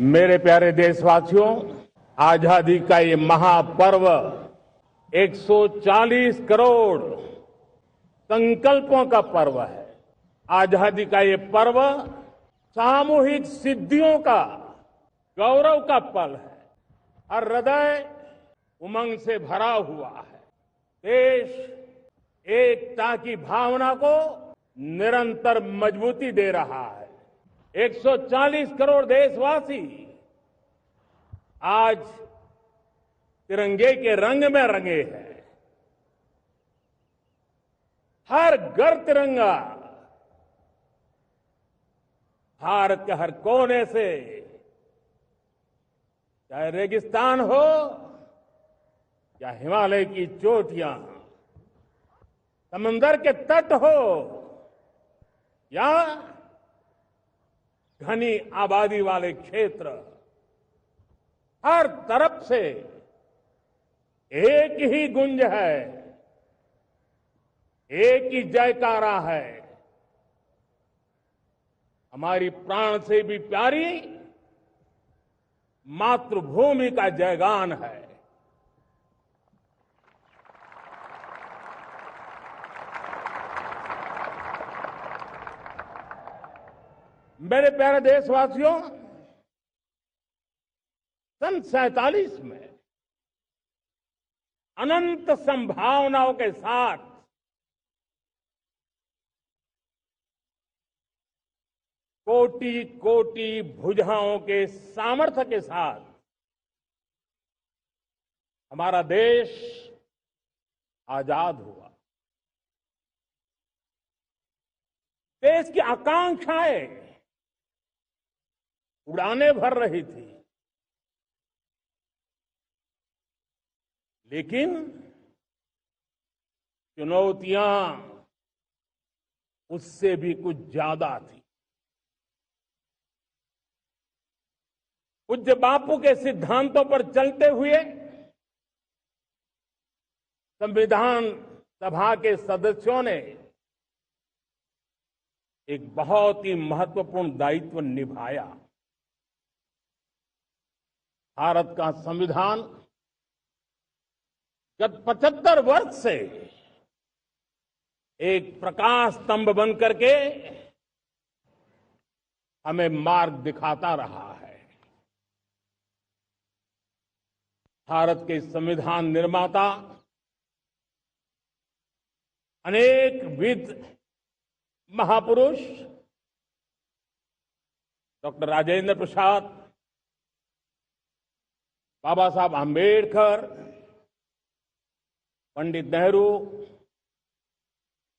मेरे प्यारे देशवासियों, आजादी का ये महापर्व 140 करोड़ संकल्पों का पर्व है। आजादी का ये पर्व सामूहिक सिद्धियों का गौरव का पल है। हर हृदय उमंग से भरा हुआ है। देश एकता की भावना को निरंतर मजबूती दे रहा है। 140 करोड़ देशवासी आज तिरंगे के रंग में रंगे हैं। हर घर तिरंगा, भारत के हर कोने से, चाहे रेगिस्तान हो या हिमालय की चोटियां, समंदर के तट हो या घनी आबादी वाले क्षेत्र, हर तरफ से एक ही गुंज है, एक ही जयकारा है। हमारी प्राण से भी प्यारी मातृभूमि का जयगान है। मेरे प्यारे देशवासियों, सन 47 में अनंत संभावनाओं के साथ कोटि कोटि भुजाओं के सामर्थ्य के साथ हमारा देश आजाद हुआ। देश की आकांक्षाएं उड़ाने भर रही थी, लेकिन चुनौतियां उससे भी कुछ ज्यादा थी। पूज्य बापू के सिद्धांतों पर चलते हुए संविधान सभा के सदस्यों ने एक बहुत ही महत्वपूर्ण दायित्व निभाया। भारत का संविधान गत 75 वर्ष से एक प्रकाश स्तंभ बन करके हमें मार्ग दिखाता रहा है। भारत के संविधान निर्माता अनेक विद महापुरुष डॉक्टर राजेंद्र प्रसाद, बाबा साहब आंबेडकर, पंडित नेहरू,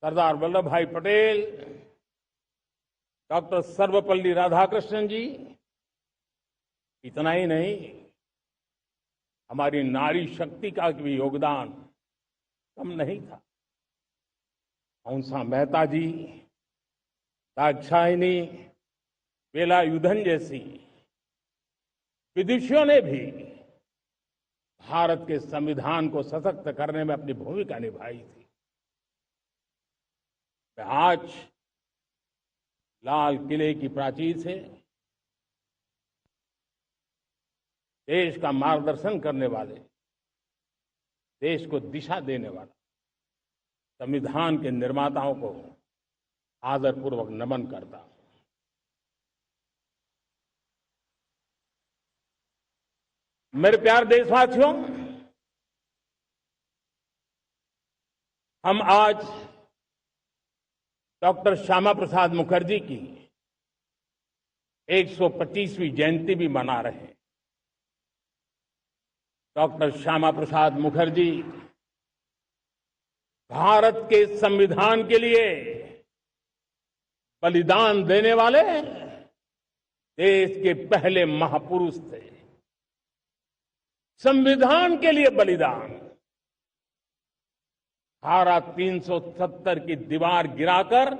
सरदार वल्लभ भाई पटेल, डॉक्टर सर्वपल्ली राधाकृष्णन जी, इतना ही नहीं, हमारी नारी शक्ति का भी योगदान कम नहीं था। हंसा मेहता जी, दाक्षायणी, वेलायुधन जैसी विदुषियों ने भी भारत के संविधान को सशक्त करने में अपनी भूमिका निभाई थी। आज लाल किले की प्राचीर से देश का मार्गदर्शन करने वाले, देश को दिशा देने वाला संविधान के निर्माताओं को आदरपूर्वक नमन करता हूं। मेरे प्यारे देशवासियों, हम आज डॉक्टर श्यामा प्रसाद मुखर्जी की 125वीं जयंती भी मना रहे हैं। डॉक्टर श्यामा प्रसाद मुखर्जी भारत के संविधान के लिए बलिदान देने वाले देश के पहले महापुरुष थे। संविधान के लिए बलिदान, धारा 370 की दीवार गिराकर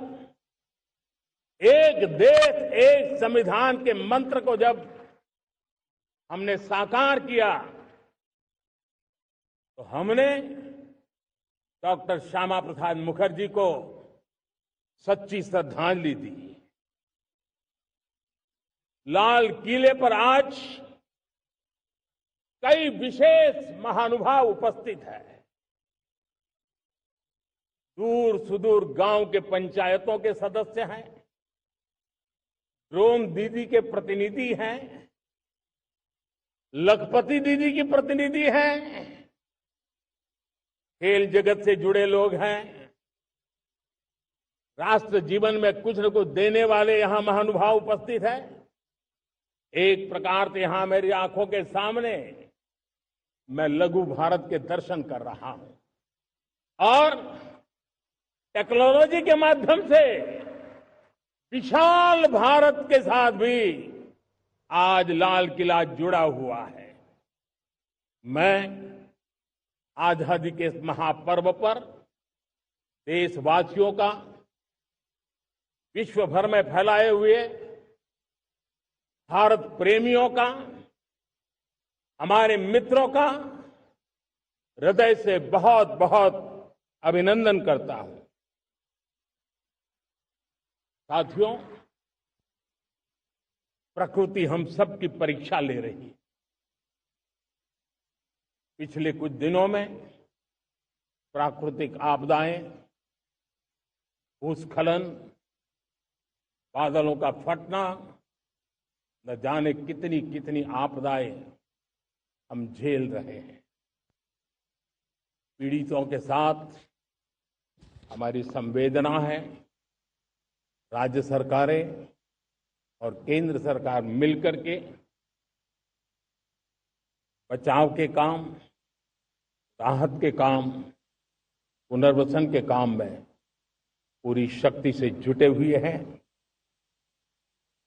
एक देश एक संविधान के मंत्र को जब हमने साकार किया तो हमने डॉक्टर श्यामा प्रसाद मुखर्जी को सच्ची श्रद्धांजलि दी। लाल किले पर आज कई विशेष महानुभाव उपस्थित हैं। दूर सुदूर गांव के पंचायतों के सदस्य हैं, ड्रोन दीदी के प्रतिनिधि हैं, लखपति दीदी की प्रतिनिधि हैं, खेल जगत से जुड़े लोग हैं, राष्ट्र जीवन में कुछ न कुछ देने वाले यहां महानुभाव उपस्थित हैं। एक प्रकार से यहां मेरी आंखों के सामने मैं लघु भारत के दर्शन कर रहा हूं और टेक्नोलॉजी के माध्यम से विशाल भारत के साथ भी आज लाल किला जुड़ा हुआ है। मैं आजादी के इस महापर्व पर देशवासियों का, विश्व भर में फैलाए हुए भारत प्रेमियों का, हमारे मित्रों का हृदय से बहुत बहुत अभिनंदन करता हूं। साथियों, प्रकृति हम सब की परीक्षा ले रही है। पिछले कुछ दिनों में प्राकृतिक आपदाएं, भूस्खलन, बादलों का फटना, न जाने कितनी कितनी आपदाएं हम झेल रहे हैं। पीड़ितों के साथ हमारी संवेदना है। राज्य सरकारें और केंद्र सरकार मिलकर के बचाव के काम, राहत के काम, पुनर्वसन के काम में पूरी शक्ति से जुटे हुए हैं।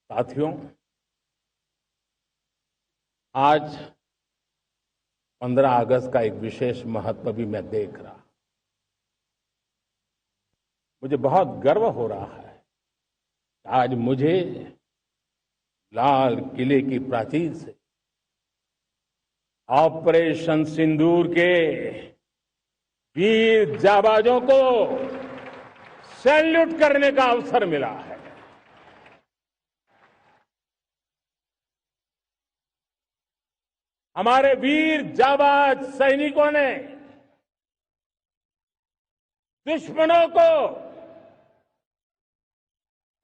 साथियों, आज 15 अगस्त का एक विशेष महत्व भी मैं देख रहा। मुझे बहुत गर्व हो रहा है। आज मुझे लाल किले की प्राचीर से ऑपरेशन सिंदूर के वीर जाबाजों को सैल्यूट करने का अवसर मिला है। हमारे वीर जाबाज सैनिकों ने दुश्मनों को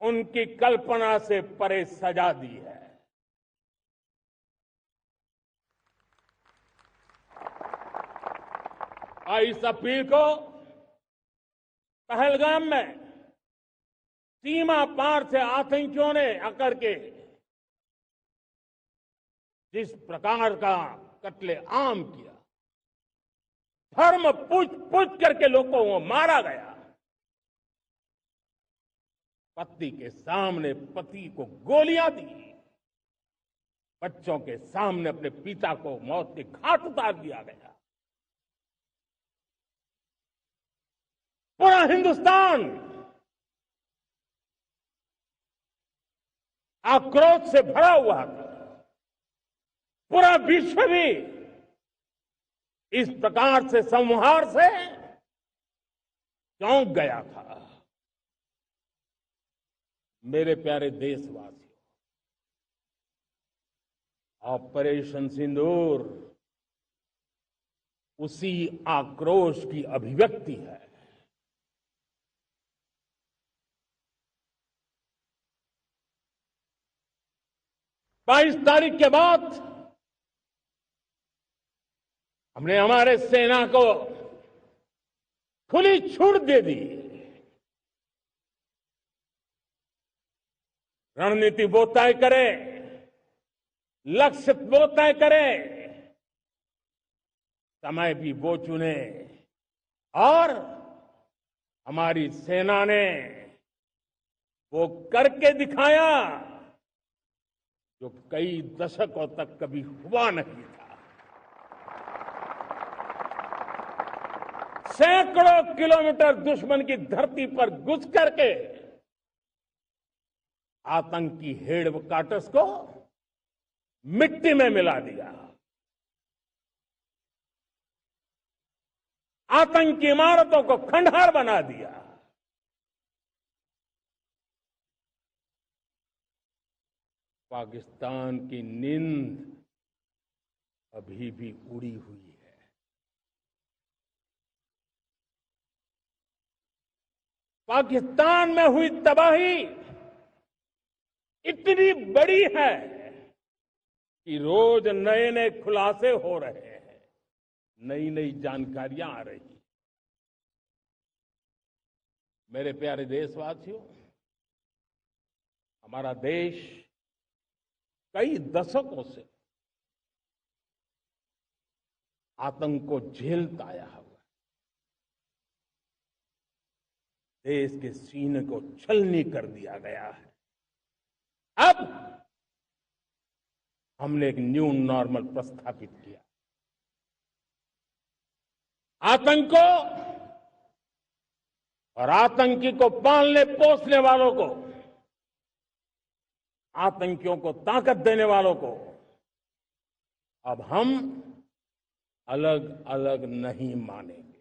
उनकी कल्पना से परे सजा दी है। और इस अपील को पहलगाम में सीमा पार से आतंकियों ने आकर के जिस प्रकार का कत्ले आम किया, धर्म पूछ करके लोगों को मारा गया। पत्नी के सामने पति को गोलियां दी, बच्चों के सामने अपने पिता को मौत के घाट उतार दिया गया। पूरा हिंदुस्तान आक्रोश से भरा हुआ था। पूरा विश्व भी इस प्रकार से संहार से चौंक गया था। मेरे प्यारे देशवासियों, ऑपरेशन सिंदूर उसी आक्रोश की अभिव्यक्ति है। बाईस तारीख के बाद हमने हमारे सेना को खुली छूट दे दी। रणनीति वो तय करे, लक्ष्य वो तय करे, समय भी वो चुने। और हमारी सेना ने वो करके दिखाया जो कई दशकों तक कभी हुआ नहीं था। सैकड़ों किलोमीटर दुश्मन की धरती पर घुस करके आतंकी हेडक्वार्टर्स को मिट्टी में मिला दिया। आतंकी इमारतों को खंडहर बना दिया। पाकिस्तान की नींद अभी भी उड़ी हुई है। पाकिस्तान में हुई तबाही इतनी बड़ी है कि रोज नए नए खुलासे हो रहे हैं, नई नई जानकारियां आ रही हैं। मेरे प्यारे देशवासियों, हमारा देश कई दशकों से आतंक को झेलता आया हुआ है। देश के सीने को छलनी कर दिया गया है। अब हमने एक न्यू नॉर्मल प्रस्थापित किया। आतंक को और आतंकी को पालने पोसने वालों को, आतंकियों को ताकत देने वालों को अब हम अलग अलग नहीं मानेंगे।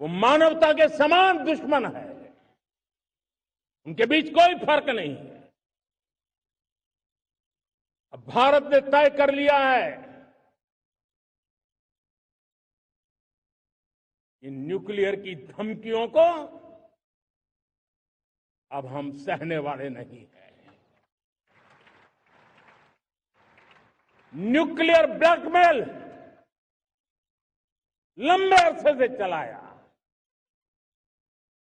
वो मानवता के समान दुश्मन है, उनके बीच कोई फर्क नहीं है। अब भारत ने तय कर लिया है कि न्यूक्लियर की धमकियों को अब हम सहने वाले नहीं हैं। न्यूक्लियर ब्लैकमेल लंबे अरसे से चलाया,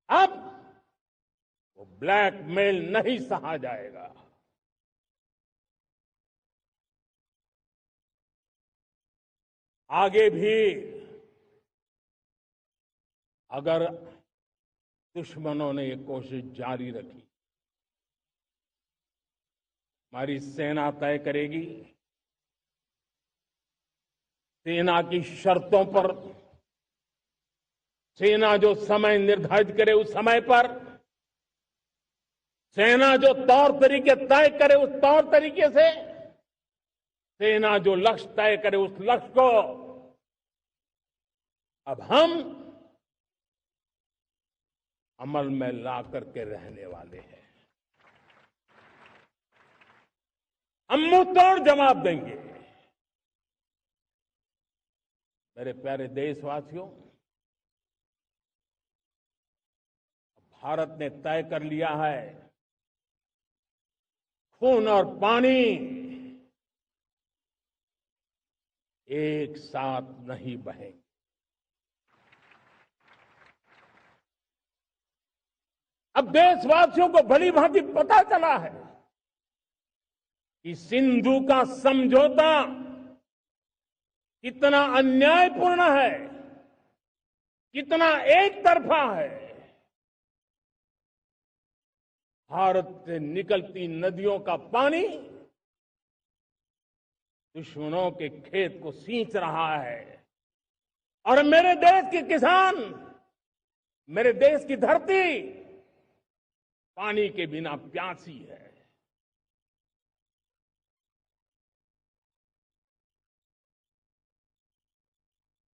अब वो ब्लैकमेल नहीं सहा जाएगा। आगे भी अगर दुश्मनों ने ये कोशिश जारी रखी, हमारी सेना तय करेगी, सेना की शर्तों पर, सेना जो समय निर्धारित करे उस समय पर, सेना जो तौर तरीके तय करे उस तौर तरीके से, सेना जो लक्ष्य तय करे उस लक्ष्य को अब हम अमल में ला करके रहने वाले हैं। हम मुंह तोड़ जवाब देंगे। मेरे प्यारे देशवासियों, भारत ने तय कर लिया है, खून और पानी एक साथ नहीं बहेंगे। अब देशवासियों को भली भांति पता चला है कि सिंधु का समझौता कितना अन्यायपूर्ण है, कितना एक तरफा है। भारत से निकलती नदियों का पानी दुश्मनों के खेत को सींच रहा है और मेरे देश के किसान, मेरे देश की धरती पानी के बिना प्यासी है।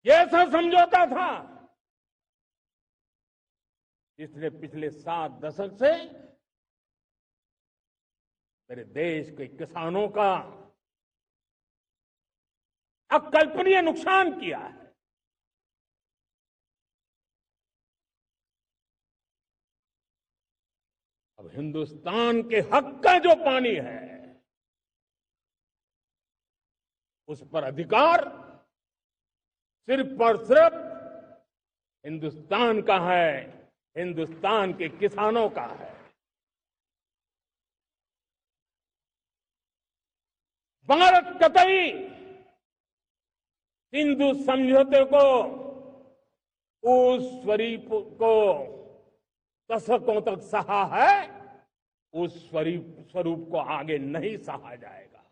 ये ऐसा समझौता था जिसने पिछले 7 दशक से मेरे देश के किसानों का अकल्पनीय नुकसान किया है। अब हिंदुस्तान के हक का जो पानी है उस पर अधिकार सिर्फ और सिर्फ हिंदुस्तान का है, हिंदुस्तान के किसानों का है। भारत कतई सिंधु समझौते को, उस स्वरूप को दशकों तक सहा है, उस स्वरूप को आगे नहीं सहा जाएगा।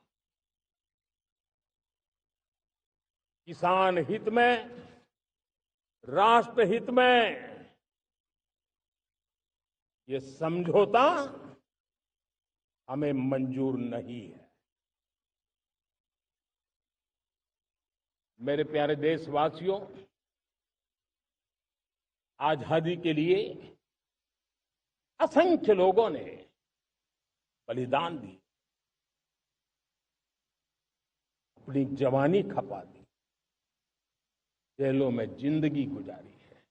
किसान हित में, राष्ट्र हित में ये समझौता हमें मंजूर नहीं है। मेरे प्यारे देशवासियों, आजादी के लिए असंख्य लोगों ने बलिदान दी, अपनी जवानी खपा दी, जेलों में जिंदगी गुजारी है,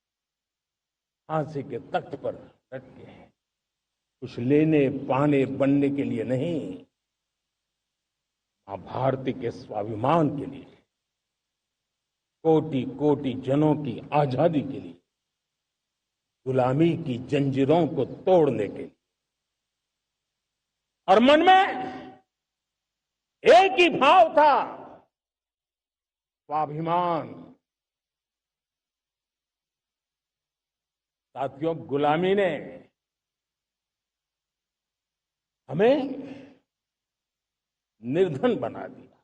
फांसी के तख्त पर लटके हैं, कुछ लेने पाने बनने के लिए नहीं, मां भारती के स्वाभिमान के लिए, कोटि कोटि जनों की आजादी के लिए, गुलामी की जंजीरों को तोड़ने के लिए। और मन में एक ही भाव था, स्वाभिमान। साथियों, गुलामी ने हमें निर्धन बना दिया,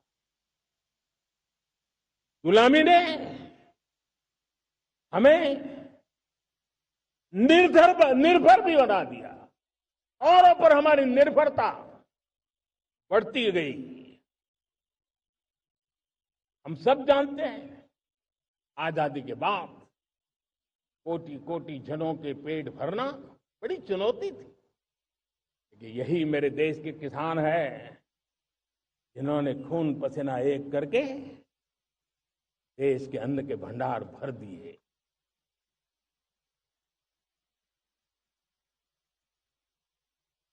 गुलामी ने हमें निर्भर भी बना दिया, औरों पर हमारी निर्भरता बढ़ती गई। हम सब जानते हैं, आजादी के बाद कोटि कोटि जनों के पेट भरना बड़ी चुनौती थी, लेकिन यही मेरे देश के किसान हैं जिन्होंने खून पसीना एक करके देश के अन्न के भंडार भर दिए।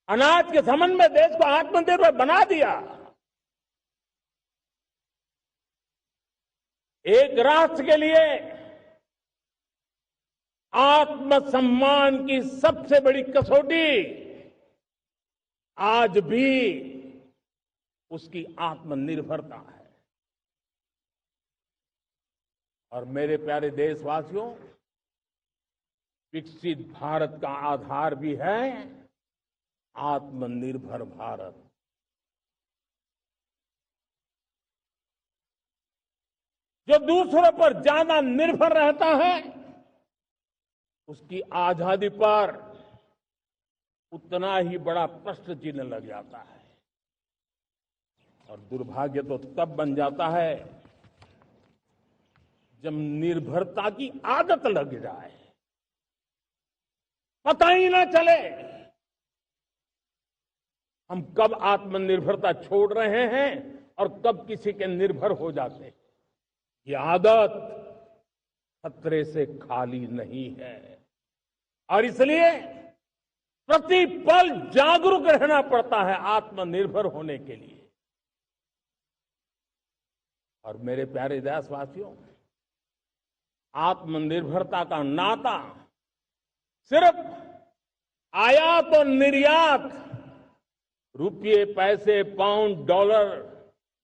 अनाज के संबंध में देश को आत्मनिर्भर बना दिया। एक राष्ट्र के लिए आत्मसम्मान की सबसे बड़ी कसौटी आज भी उसकी आत्मनिर्भरता है। और मेरे प्यारे देशवासियों, विकसित भारत का आधार भी है आत्मनिर्भर भारत। जो दूसरों पर ज्यादा निर्भर रहता है, उसकी आजादी पर उतना ही बड़ा प्रश्न चिन्ह लग जाता है। और दुर्भाग्य तो तब बन जाता है जब निर्भरता की आदत लग जाए, पता ही ना चले हम कब आत्मनिर्भरता छोड़ रहे हैं और कब किसी के निर्भर हो जाते हैं। ये आदत खतरे से खाली नहीं है और इसलिए प्रतिपल जागरूक रहना पड़ता है आत्मनिर्भर होने के लिए। और मेरे प्यारे देशवासियों, आत्मनिर्भरता का नाता सिर्फ आयात और निर्यात, रुपये, पैसे, पाउंड, डॉलर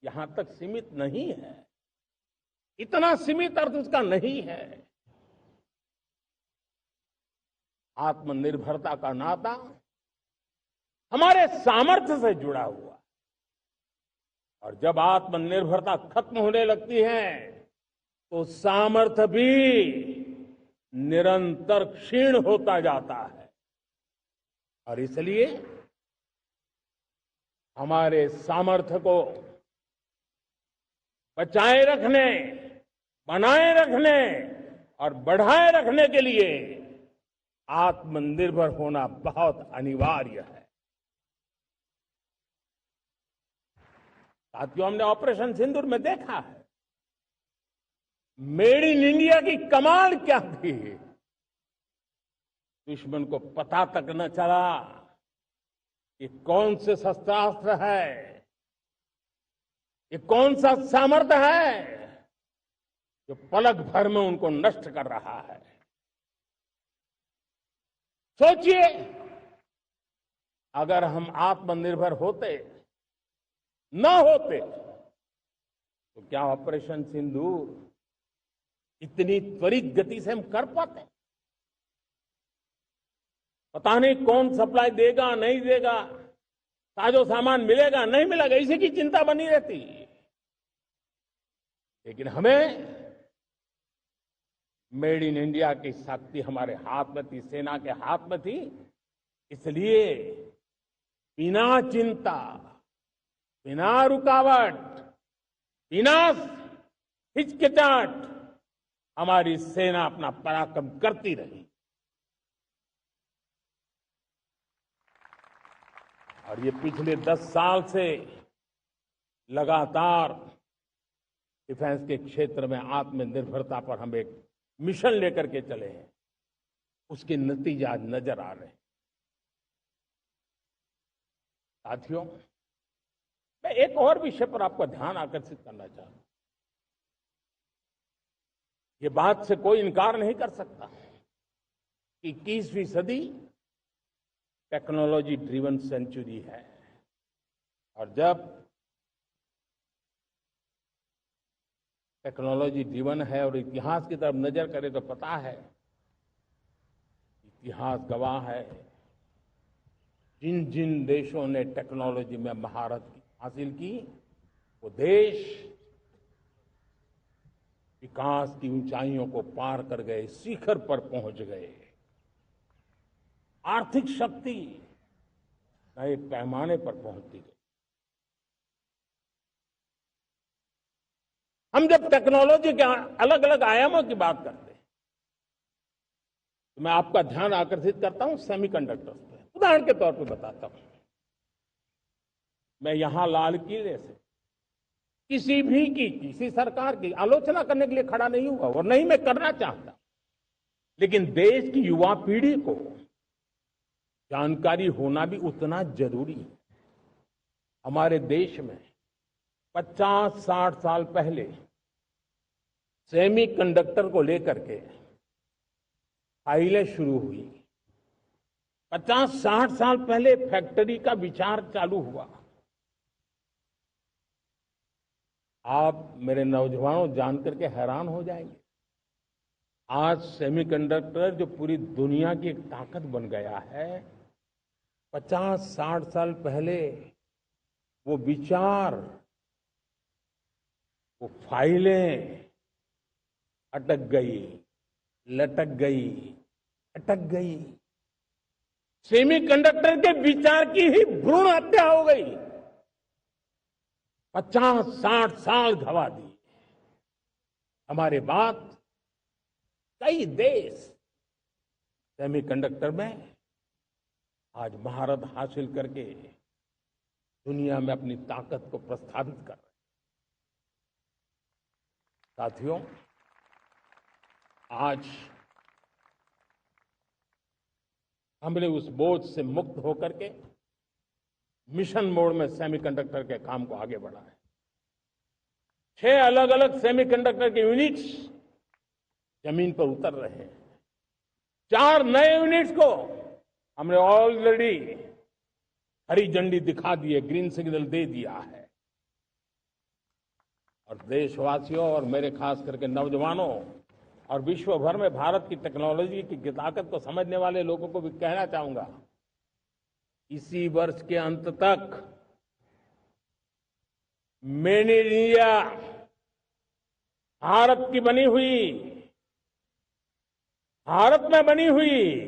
यहां तक सीमित नहीं है। इतना सीमित अर्थ उसका नहीं है। आत्मनिर्भरता का नाता हमारे सामर्थ्य से जुड़ा हुआ। और जब आत्मनिर्भरता खत्म होने लगती है तो सामर्थ्य भी निरंतर क्षीण होता जाता है। और इसलिए हमारे सामर्थ्य को बचाए रखने, बनाए रखने और बढ़ाए रखने के लिए आत्मनिर्भर होना बहुत अनिवार्य है। साथियों, हमने ऑपरेशन सिंदूर में देखा है मेड इन इंडिया की कमाल क्या थी। दुश्मन को पता तक न चला ये कौन से शस्त्रास्त्र है, ये कौन सा सामर्थ्य है जो पलक भर में उनको नष्ट कर रहा है। सोचिए, अगर हम आत्मनिर्भर होते, न होते, तो क्या ऑपरेशन सिंदूर इतनी त्वरित गति से हम कर पाते? पता नहीं कौन सप्लाई देगा, नहीं देगा, साजो सामान मिलेगा, नहीं मिलेगा, इसी की चिंता बनी रहती। लेकिन हमें मेड इन इंडिया की शक्ति हमारे हाथ में थी, सेना के हाथ में थी। इसलिए बिना चिंता, बिना रुकावट, बिना हिचकिचाहट हमारी सेना अपना पराक्रम करती रही। और ये पिछले 10 साल से लगातार डिफेंस के क्षेत्र में आत्मनिर्भरता पर हम एक मिशन लेकर के चले हैं, उसके नतीजे आज नजर आ रहे हैं। साथियों, मैं एक और विषय पर आपका ध्यान आकर्षित करना चाहता हूं। ये बात से कोई इनकार नहीं कर सकता कि 21वीं सदी टेक्नोलॉजी ड्रिवन सेंचुरी है, और जब टेक्नोलॉजी ड्रिवन है और इतिहास की तरफ नजर करें तो पता है, इतिहास गवाह है, जिन जिन देशों ने टेक्नोलॉजी में महारत हासिल की, वो देश विकास की ऊंचाइयों को पार कर गए, शिखर पर पहुंच गए। आर्थिक शक्ति नए पैमाने पर पहुंचती गई। हम जब टेक्नोलॉजी के अलग अलग आयामों की बात करते हैं तो मैं आपका ध्यान आकर्षित करता हूं सेमीकंडक्टर्स पे। उदाहरण के तौर पे बताता हूं, मैं यहां लाल किले से किसी सरकार की आलोचना करने के लिए खड़ा नहीं हुआ और नहीं मैं करना चाहता, लेकिन देश की युवा पीढ़ी को जानकारी होना भी उतना जरूरी है। हमारे देश में 50-60 साल पहले सेमीकंडक्टर को लेकर के फाइलें शुरू हुई। 50-60 साल पहले फैक्ट्री का विचार चालू हुआ। आप मेरे नौजवानों जानकर के हैरान हो जाएंगे, आज सेमीकंडक्टर जो पूरी दुनिया की एक ताकत बन गया है, 50-60 साल पहले वो विचार, वो फाइलें अटक गई, लटक गई, अटक गई। सेमीकंडक्टर के विचार की ही भ्रूण हत्या हो गई। 50-60 साल गवा दी। हमारे बाद कई देश सेमीकंडक्टर में आज महारत हासिल करके दुनिया में अपनी ताकत को प्रस्थापित कर रहे हैं। साथियों, आज हमने उस बोझ से मुक्त होकर के मिशन मोड में सेमीकंडक्टर के काम को आगे बढ़ा है। 6 अलग अलग सेमीकंडक्टर के यूनिट्स जमीन पर उतर रहे हैं। 4 नए यूनिट्स को हमने ऑलरेडी हरी झंडी दिखा दी है, ग्रीन सिग्नल दे दिया है। और देशवासियों और मेरे खास करके नौजवानों और विश्व भर में भारत की टेक्नोलॉजी की ताकत को समझने वाले लोगों को भी कहना चाहूंगा, इसी वर्ष के अंत तक मेड इन इंडिया, भारत की बनी हुई, भारत में बनी हुई,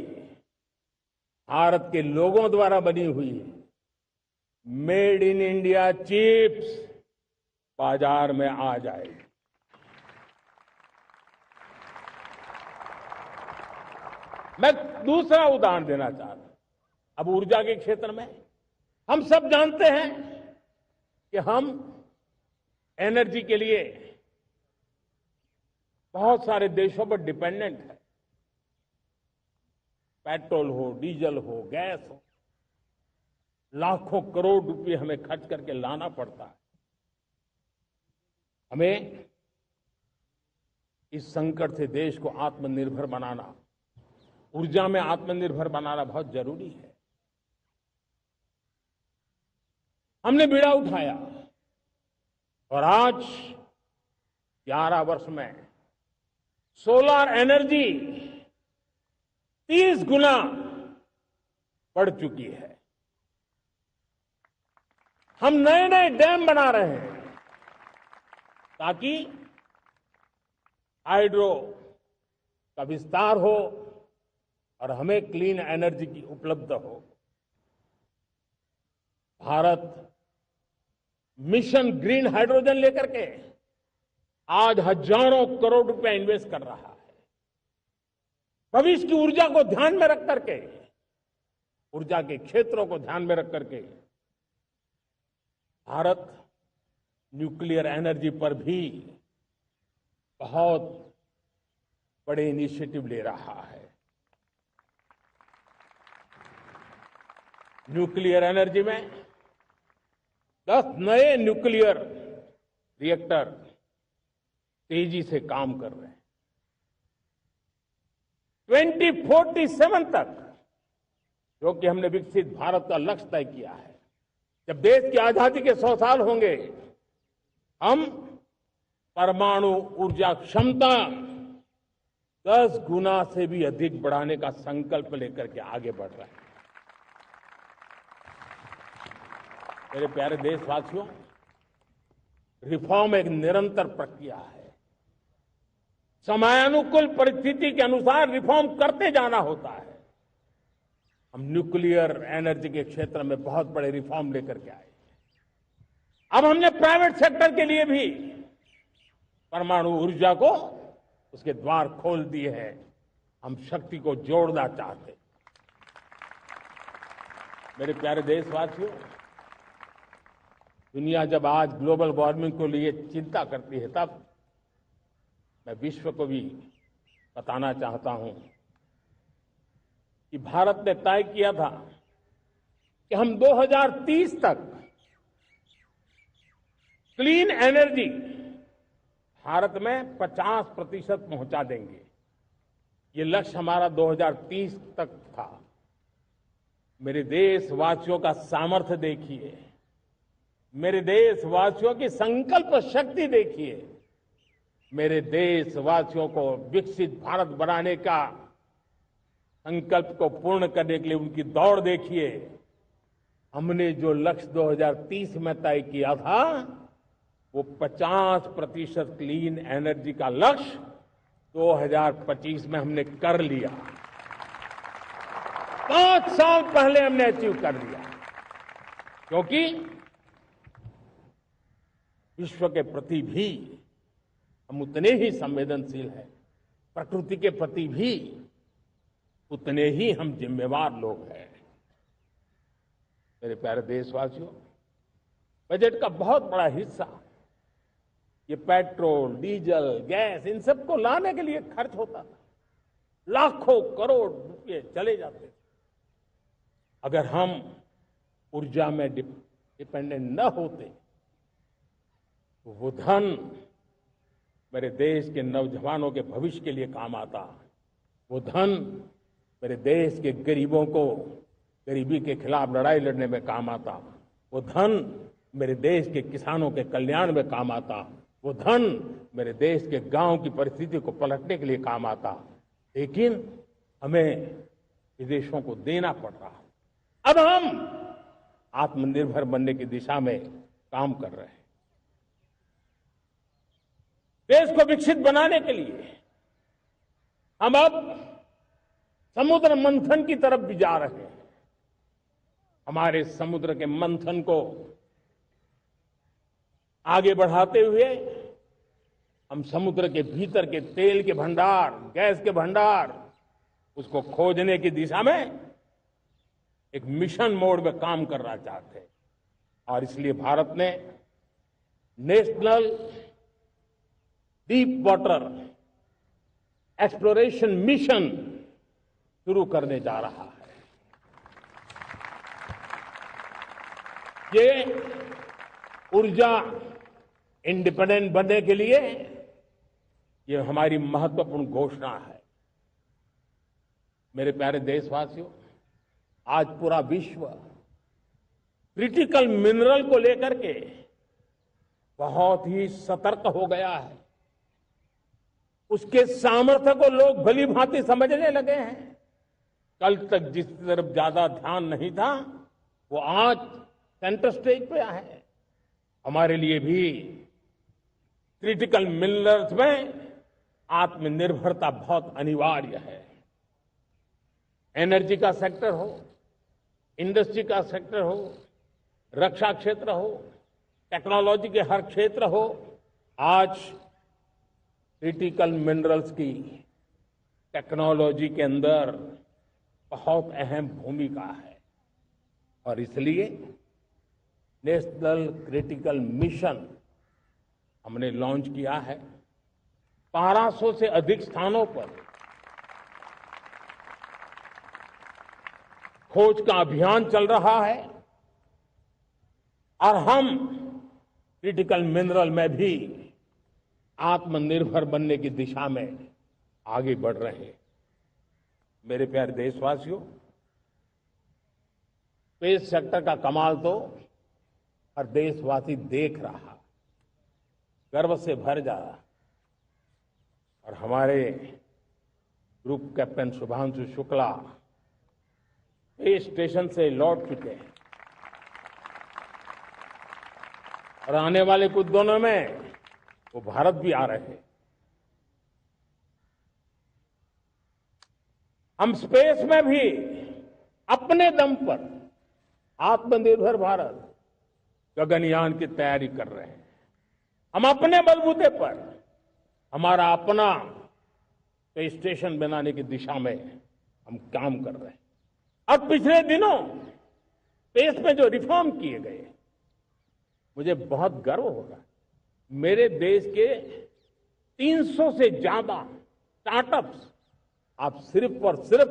भारत के लोगों द्वारा बनी हुई मेड इन इंडिया चिप्स बाजार में आ जाएगी। मैं दूसरा उदाहरण देना चाहता हूं। अब ऊर्जा के क्षेत्र में हम सब जानते हैं कि हम एनर्जी के लिए बहुत सारे देशों पर डिपेंडेंट है। पेट्रोल हो, डीजल हो, गैस हो, लाखों करोड़ रुपए हमें खर्च करके लाना पड़ता है। हमें इस संकट से देश को आत्मनिर्भर बनाना, ऊर्जा में आत्मनिर्भर बनाना बहुत जरूरी है। हमने बीड़ा उठाया और आज 11 वर्ष में सोलर एनर्जी 30 गुना बढ़ चुकी है। हम नए नए डैम बना रहे हैं ताकि हाइड्रो का विस्तार हो और हमें क्लीन एनर्जी की उपलब्ध हो। भारत मिशन ग्रीन हाइड्रोजन लेकर के आज हजारों करोड़ रुपए इन्वेस्ट कर रहा है। भविष्य की ऊर्जा को ध्यान में रख करके, ऊर्जा के क्षेत्रों को ध्यान में रख करके भारत न्यूक्लियर एनर्जी पर भी बहुत बड़े इनिशिएटिव ले रहा है। न्यूक्लियर एनर्जी में 10 नए न्यूक्लियर रिएक्टर तेजी से काम कर रहे हैं। 2047 तक, जो कि हमने विकसित भारत का लक्ष्य तय किया है, जब देश की आजादी के 100 साल होंगे, हम परमाणु ऊर्जा क्षमता 10 गुना से भी अधिक बढ़ाने का संकल्प लेकर के आगे बढ़ रहे हैं। मेरे प्यारे देशवासियों, रिफॉर्म एक निरंतर प्रक्रिया है। समयानुकूल परिस्थिति के अनुसार रिफॉर्म करते जाना होता है। हम न्यूक्लियर एनर्जी के क्षेत्र में बहुत बड़े रिफॉर्म लेकर के आए। अब हमने प्राइवेट सेक्टर के लिए भी परमाणु ऊर्जा को उसके द्वार खोल दिए हैं। हम शक्ति को जोड़ना चाहते हैं। मेरे प्यारे देशवासियों, दुनिया जब आज ग्लोबल वार्मिंग को लिए चिंता करती है, तब मैं विश्व को भी बताना चाहता हूं कि भारत ने तय किया था कि हम 2030 तक क्लीन एनर्जी भारत में 50% पहुंचा देंगे। ये लक्ष्य हमारा 2030 तक था। मेरे देशवासियों का सामर्थ्य देखिए, मेरे देशवासियों की संकल्प शक्ति देखिए, मेरे देशवासियों को विकसित भारत बनाने का संकल्प को पूर्ण करने के लिए उनकी दौड़ देखिए। हमने जो लक्ष्य 2030 में तय किया था, वो 50% क्लीन एनर्जी का लक्ष्य 2025 में हमने कर लिया। 5 साल पहले हमने अचीव कर लिया, क्योंकि विश्व के प्रति भी हम उतने ही संवेदनशील हैं, प्रकृति के प्रति भी उतने ही हम जिम्मेवार लोग हैं। मेरे प्यारे देशवासियों, बजट का बहुत बड़ा हिस्सा ये पेट्रोल, डीजल, गैस, इन सबको लाने के लिए खर्च होता था। लाखों करोड़ रुपए चले जाते थे। अगर हम ऊर्जा में डिपेंडेंट न होते, तो वो धन मेरे देश के नौजवानों के भविष्य के लिए काम आता। वो धन मेरे देश के गरीबों को गरीबी के खिलाफ लड़ाई लड़ने में काम आता। वो धन मेरे देश के किसानों के कल्याण में काम आता। वो धन मेरे देश के गांव की परिस्थिति को पलटने के लिए काम आता। लेकिन हमें विदेशों को देना पड़ रहा है। अब हम आत्मनिर्भर बनने की दिशा में काम कर रहे हैं। देश को विकसित बनाने के लिए हम अब समुद्र मंथन की तरफ भी जा रहे हैं। हमारे समुद्र के मंथन को आगे बढ़ाते हुए हम समुद्र के भीतर के तेल के भंडार, गैस के भंडार, उसको खोजने की दिशा में एक मिशन मोड में काम करना चाहते हैं। और इसलिए भारत ने national deep water exploration mission शुरू करने जा रहा है। ये ऊर्जा इंडिपेंडेंट बनने के लिए ये हमारी महत्वपूर्ण घोषणा है। मेरे प्यारे देशवासियों, आज पूरा विश्व क्रिटिकल मिनरल को लेकर के बहुत ही सतर्क हो गया है। उसके सामर्थ्य को लोग भली भांति समझने लगे हैं। कल तक जिस तरफ ज्यादा ध्यान नहीं था, वो आज सेंटर स्टेज पे है। हमारे लिए भी क्रिटिकल मिनरल्स में आत्मनिर्भरता बहुत अनिवार्य है। एनर्जी का सेक्टर हो, इंडस्ट्री का सेक्टर हो, रक्षा क्षेत्र हो, टेक्नोलॉजी के हर क्षेत्र हो, आज क्रिटिकल मिनरल्स की टेक्नोलॉजी के अंदर बहुत अहम भूमिका है। और इसलिए नेशनल क्रिटिकल मिशन हमने लॉन्च किया है। 1200 से अधिक स्थानों पर खोज का अभियान चल रहा है और हम क्रिटिकल मिनरल में भी आत्मनिर्भर बनने की दिशा में आगे बढ़ रहे हैं। मेरे प्यारे देशवासियों, स्पेस सेक्टर का कमाल तो हर देशवासी देख रहा, गर्व से भर जा रहा। और हमारे group captain Shubhanshu Shukla space station से लौट चुके हैं और आने वाले कुछ दिनों में वो भारत भी आ रहे हैं। हम स्पेस में भी अपने दम पर आत्मनिर्भर भारत गगनयान की तैयारी कर रहे हैं। हम अपने बलबूते पर हमारा अपना स्पेस स्टेशन बनाने की दिशा में हम काम कर रहे हैं। अब पिछले दिनों स्पेस में जो रिफॉर्म किए गए, मुझे बहुत गर्व हो रहा है। मेरे देश के 300 से ज्यादा स्टार्टअप्स आप सिर्फ और सिर्फ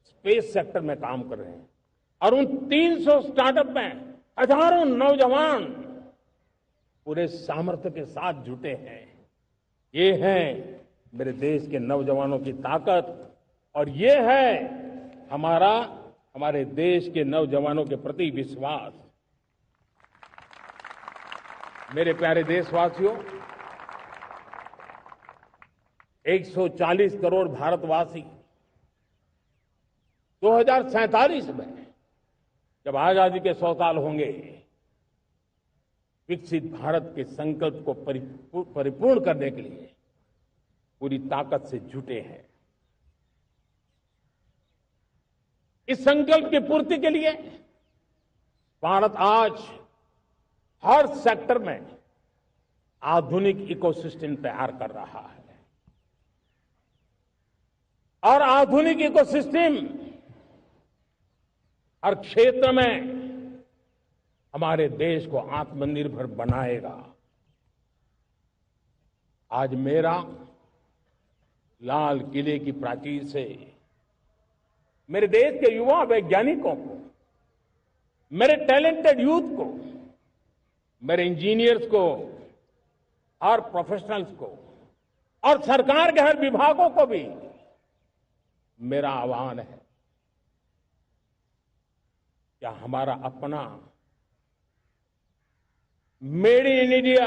स्पेस सेक्टर में काम कर रहे हैं और उन 300 स्टार्टअप में हजारों नौजवान पूरे सामर्थ्य के साथ जुटे हैं। ये है मेरे देश के नौजवानों की ताकत और ये है हमारे देश के नौजवानों के प्रति विश्वास। मेरे प्यारे देशवासियों, 140 करोड़ भारतवासी 2047 में जब आजादी के 100 साल होंगे, विकसित भारत के संकल्प को परिपूर्ण करने के लिए पूरी ताकत से जुटे हैं। इस संकल्प की पूर्ति के लिए भारत आज हर सेक्टर में आधुनिक इकोसिस्टम तैयार कर रहा है और आधुनिक इकोसिस्टम हर क्षेत्र में हमारे देश को आत्मनिर्भर बनाएगा। आज मेरा लाल किले की प्राचीर से मेरे देश के युवा वैज्ञानिकों को, मेरे टैलेंटेड यूथ को, मेरे इंजीनियर्स को और प्रोफेशनल्स को और सरकार के हर विभागों को भी मेरा आह्वान है, क्या हमारा अपना made in India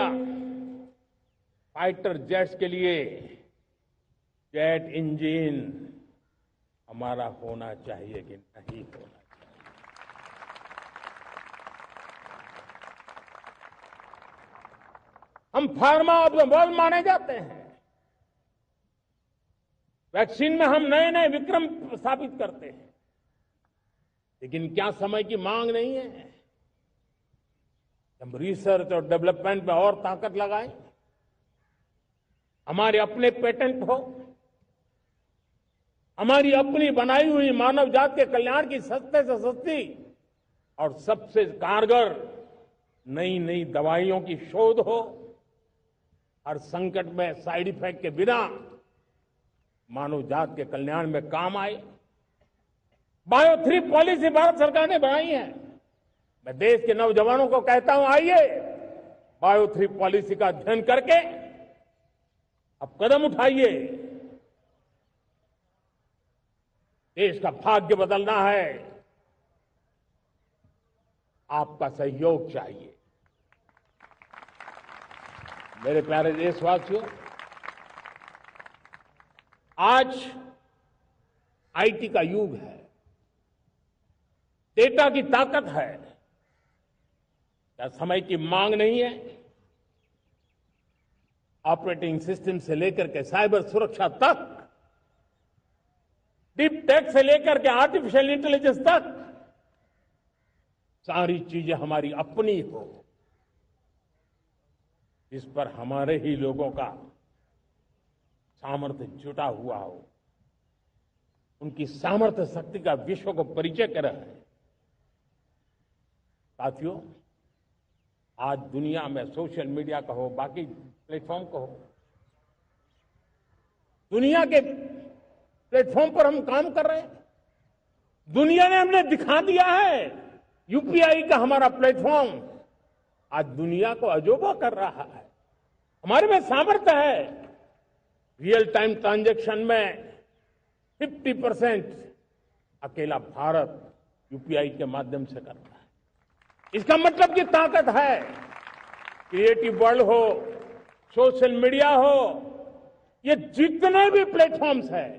fighter jets के लिए जेट इंजन हमारा होना चाहिए कि नहीं होना चाहिए? हम फार्मा ऑफ द वर्ल्ड माने जाते हैं। वैक्सीन में हम नए नए विक्रम स्थापित करते हैं, लेकिन क्या समय की मांग नहीं है? हम रिसर्च और डेवलपमेंट में और ताकत लगाएं, हमारे अपने पेटेंट हो, हमारी अपनी बनाई हुई मानव जाति के कल्याण की सस्ते से सस्ती और सबसे कारगर नई नई दवाइयों की शोध हो, हर संकट में साइड इफेक्ट के बिना मानव जाति के कल्याण में काम आए। बायो 3 पॉलिसी भारत सरकार ने बनाई है। मैं देश के नौजवानों को कहता हूं, आइए बायो 3 पॉलिसी का अध्ययन करके अब कदम उठाइए। देश का भाग्य बदलना है, आपका सहयोग चाहिए। मेरे प्यारे देशवासियों, आज आईटी का युग है, डेटा की ताकत है। क्या समय की मांग नहीं है? ऑपरेटिंग सिस्टम से लेकर के साइबर सुरक्षा तक, डीप टेक से लेकर के आर्टिफिशियल इंटेलिजेंस तक, सारी चीजें हमारी अपनी हो, इस पर हमारे ही लोगों का सामर्थ्य जुटा हुआ हो, उनकी सामर्थ्य शक्ति का विश्व को परिचय करें। साथियों, आज दुनिया में सोशल मीडिया कहो, बाकी प्लेटफॉर्म कहो, दुनिया के प्लेटफॉर्म पर हम काम कर रहे हैं। दुनिया ने हमने दिखा दिया है, यूपीआई का हमारा प्लेटफॉर्म आज दुनिया को अजोबा कर रहा है। हमारे में सामर्थ्य है। रियल टाइम ट्रांजैक्शन में 50% अकेला भारत यूपीआई के माध्यम से करता है। इसका मतलब की ताकत है। क्रिएटिव वर्ल्ड हो, सोशल मीडिया हो, ये जितने भी प्लेटफॉर्म्स हैं,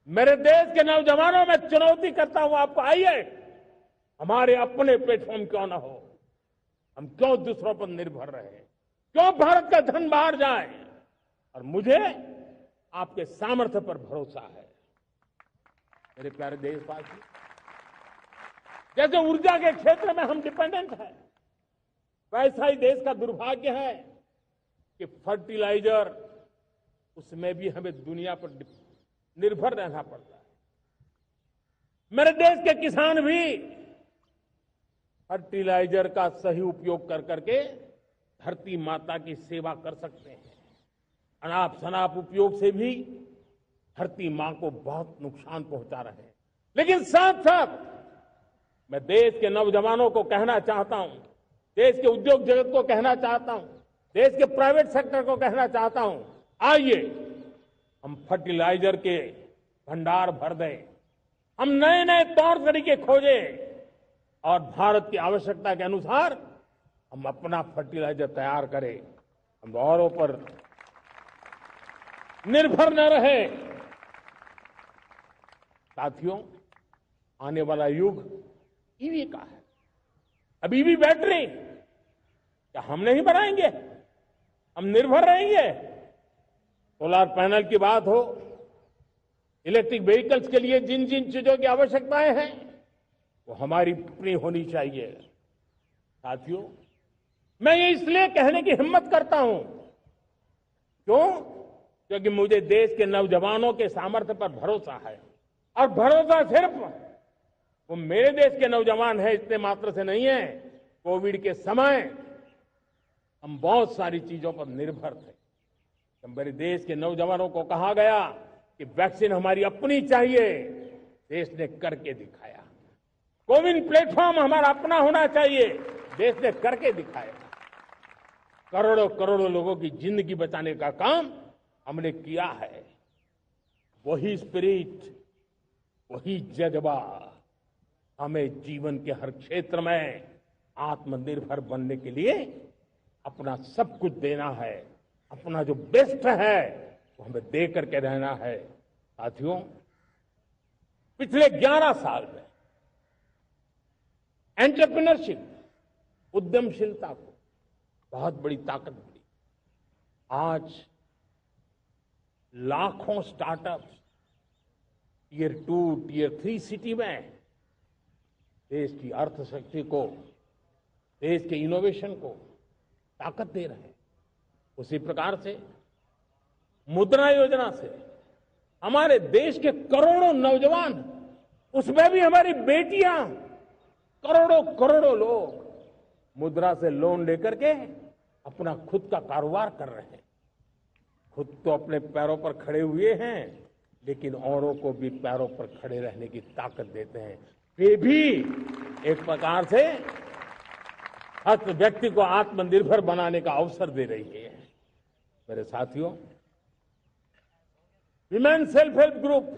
मेरे देश के नौजवानों में चुनौती करता हूं आपको, आइए हमारे अपने प्लेटफॉर्म क्यों ना हो, हम क्यों दूसरों पर निर्भर रहे, क्यों भारत का धन बाहर जाए। और मुझे आपके सामर्थ्य पर भरोसा है। मेरे प्यारे देशवासी, जैसे ऊर्जा के क्षेत्र में हम डिपेंडेंट हैं, वैसा ही देश का दुर्भाग्य है कि फर्टिलाइजर, उसमें भी हमें दुनिया पर निर्भर रहना पड़ता है। मेरे देश के किसान भी फर्टिलाइजर का सही उपयोग कर करके धरती माता की सेवा कर सकते हैं। अनाप शनाप उपयोग से भी धरती मां को बहुत नुकसान पहुंचा रहे हैं। लेकिन साथ साथ मैं देश के नौजवानों को कहना चाहता हूं, देश के उद्योग जगत को कहना चाहता हूं, देश के प्राइवेट सेक्टर को कहना चाहता हूं, आइए हम फर्टिलाइजर के भंडार भर दें, हम नए नए तौर तरीके खोजें और भारत की आवश्यकता के अनुसार हम अपना फर्टिलाइजर तैयार करें। हम औरों पर निर्भर न रहे। साथियों, आने वाला युग ईवी का है। अब ईवी बैटरी क्या हम नहीं बनाएंगे? हम निर्भर रहेंगे? सोलर पैनल की बात हो, इलेक्ट्रिक व्हीकल्स के लिए जिन जिन चीजों की आवश्यकताएं हैं, वो हमारी अपनी होनी चाहिए। साथियों, मैं ये इसलिए कहने की हिम्मत करता हूं, क्यों? क्योंकि मुझे देश के नौजवानों के सामर्थ्य पर भरोसा है। और भरोसा सिर्फ वो मेरे देश के नौजवान हैं इतने मात्र से नहीं है। कोविड के समय हम बहुत सारी चीजों पर निर्भर थे। तो मेरे देश के नौजवानों को कहा गया कि वैक्सीन हमारी अपनी चाहिए, देश ने करके दिखाया। कोविन प्लेटफॉर्म हमारा अपना होना चाहिए, देश ने करके दिखाया। करोड़ों करोड़ों लोगों की जिंदगी बचाने का काम हमने किया है। वही स्पिरिट, वही जज्बा हमें जीवन के हर क्षेत्र में आत्मनिर्भर बनने के लिए अपना सब कुछ देना है। अपना जो बेस्ट है वो हमें दे करके रहना है। साथियों, पिछले 11 साल में एंटरप्रेन्योरशिप, उद्यमशीलता को बहुत बड़ी ताकत मिली। आज लाखों स्टार्टअप्स टियर 2, टियर 3 सिटी में देश की अर्थशक्ति को, देश के इनोवेशन को ताकत दे रहे हैं। उसी प्रकार से मुद्रा योजना से हमारे देश के करोड़ों नौजवान, उसमें भी हमारी बेटियां, करोड़ों करोड़ों लोग मुद्रा से लोन लेकर के अपना खुद का कारोबार कर रहे हैं। खुद तो अपने पैरों पर खड़े हुए हैं, लेकिन औरों को भी पैरों पर खड़े रहने की ताकत देते हैं। वे भी एक प्रकार से हर व्यक्ति को आत्मनिर्भर बनाने का अवसर दे रही है। मेरे साथियों, विमेन सेल्फ हेल्प ग्रुप,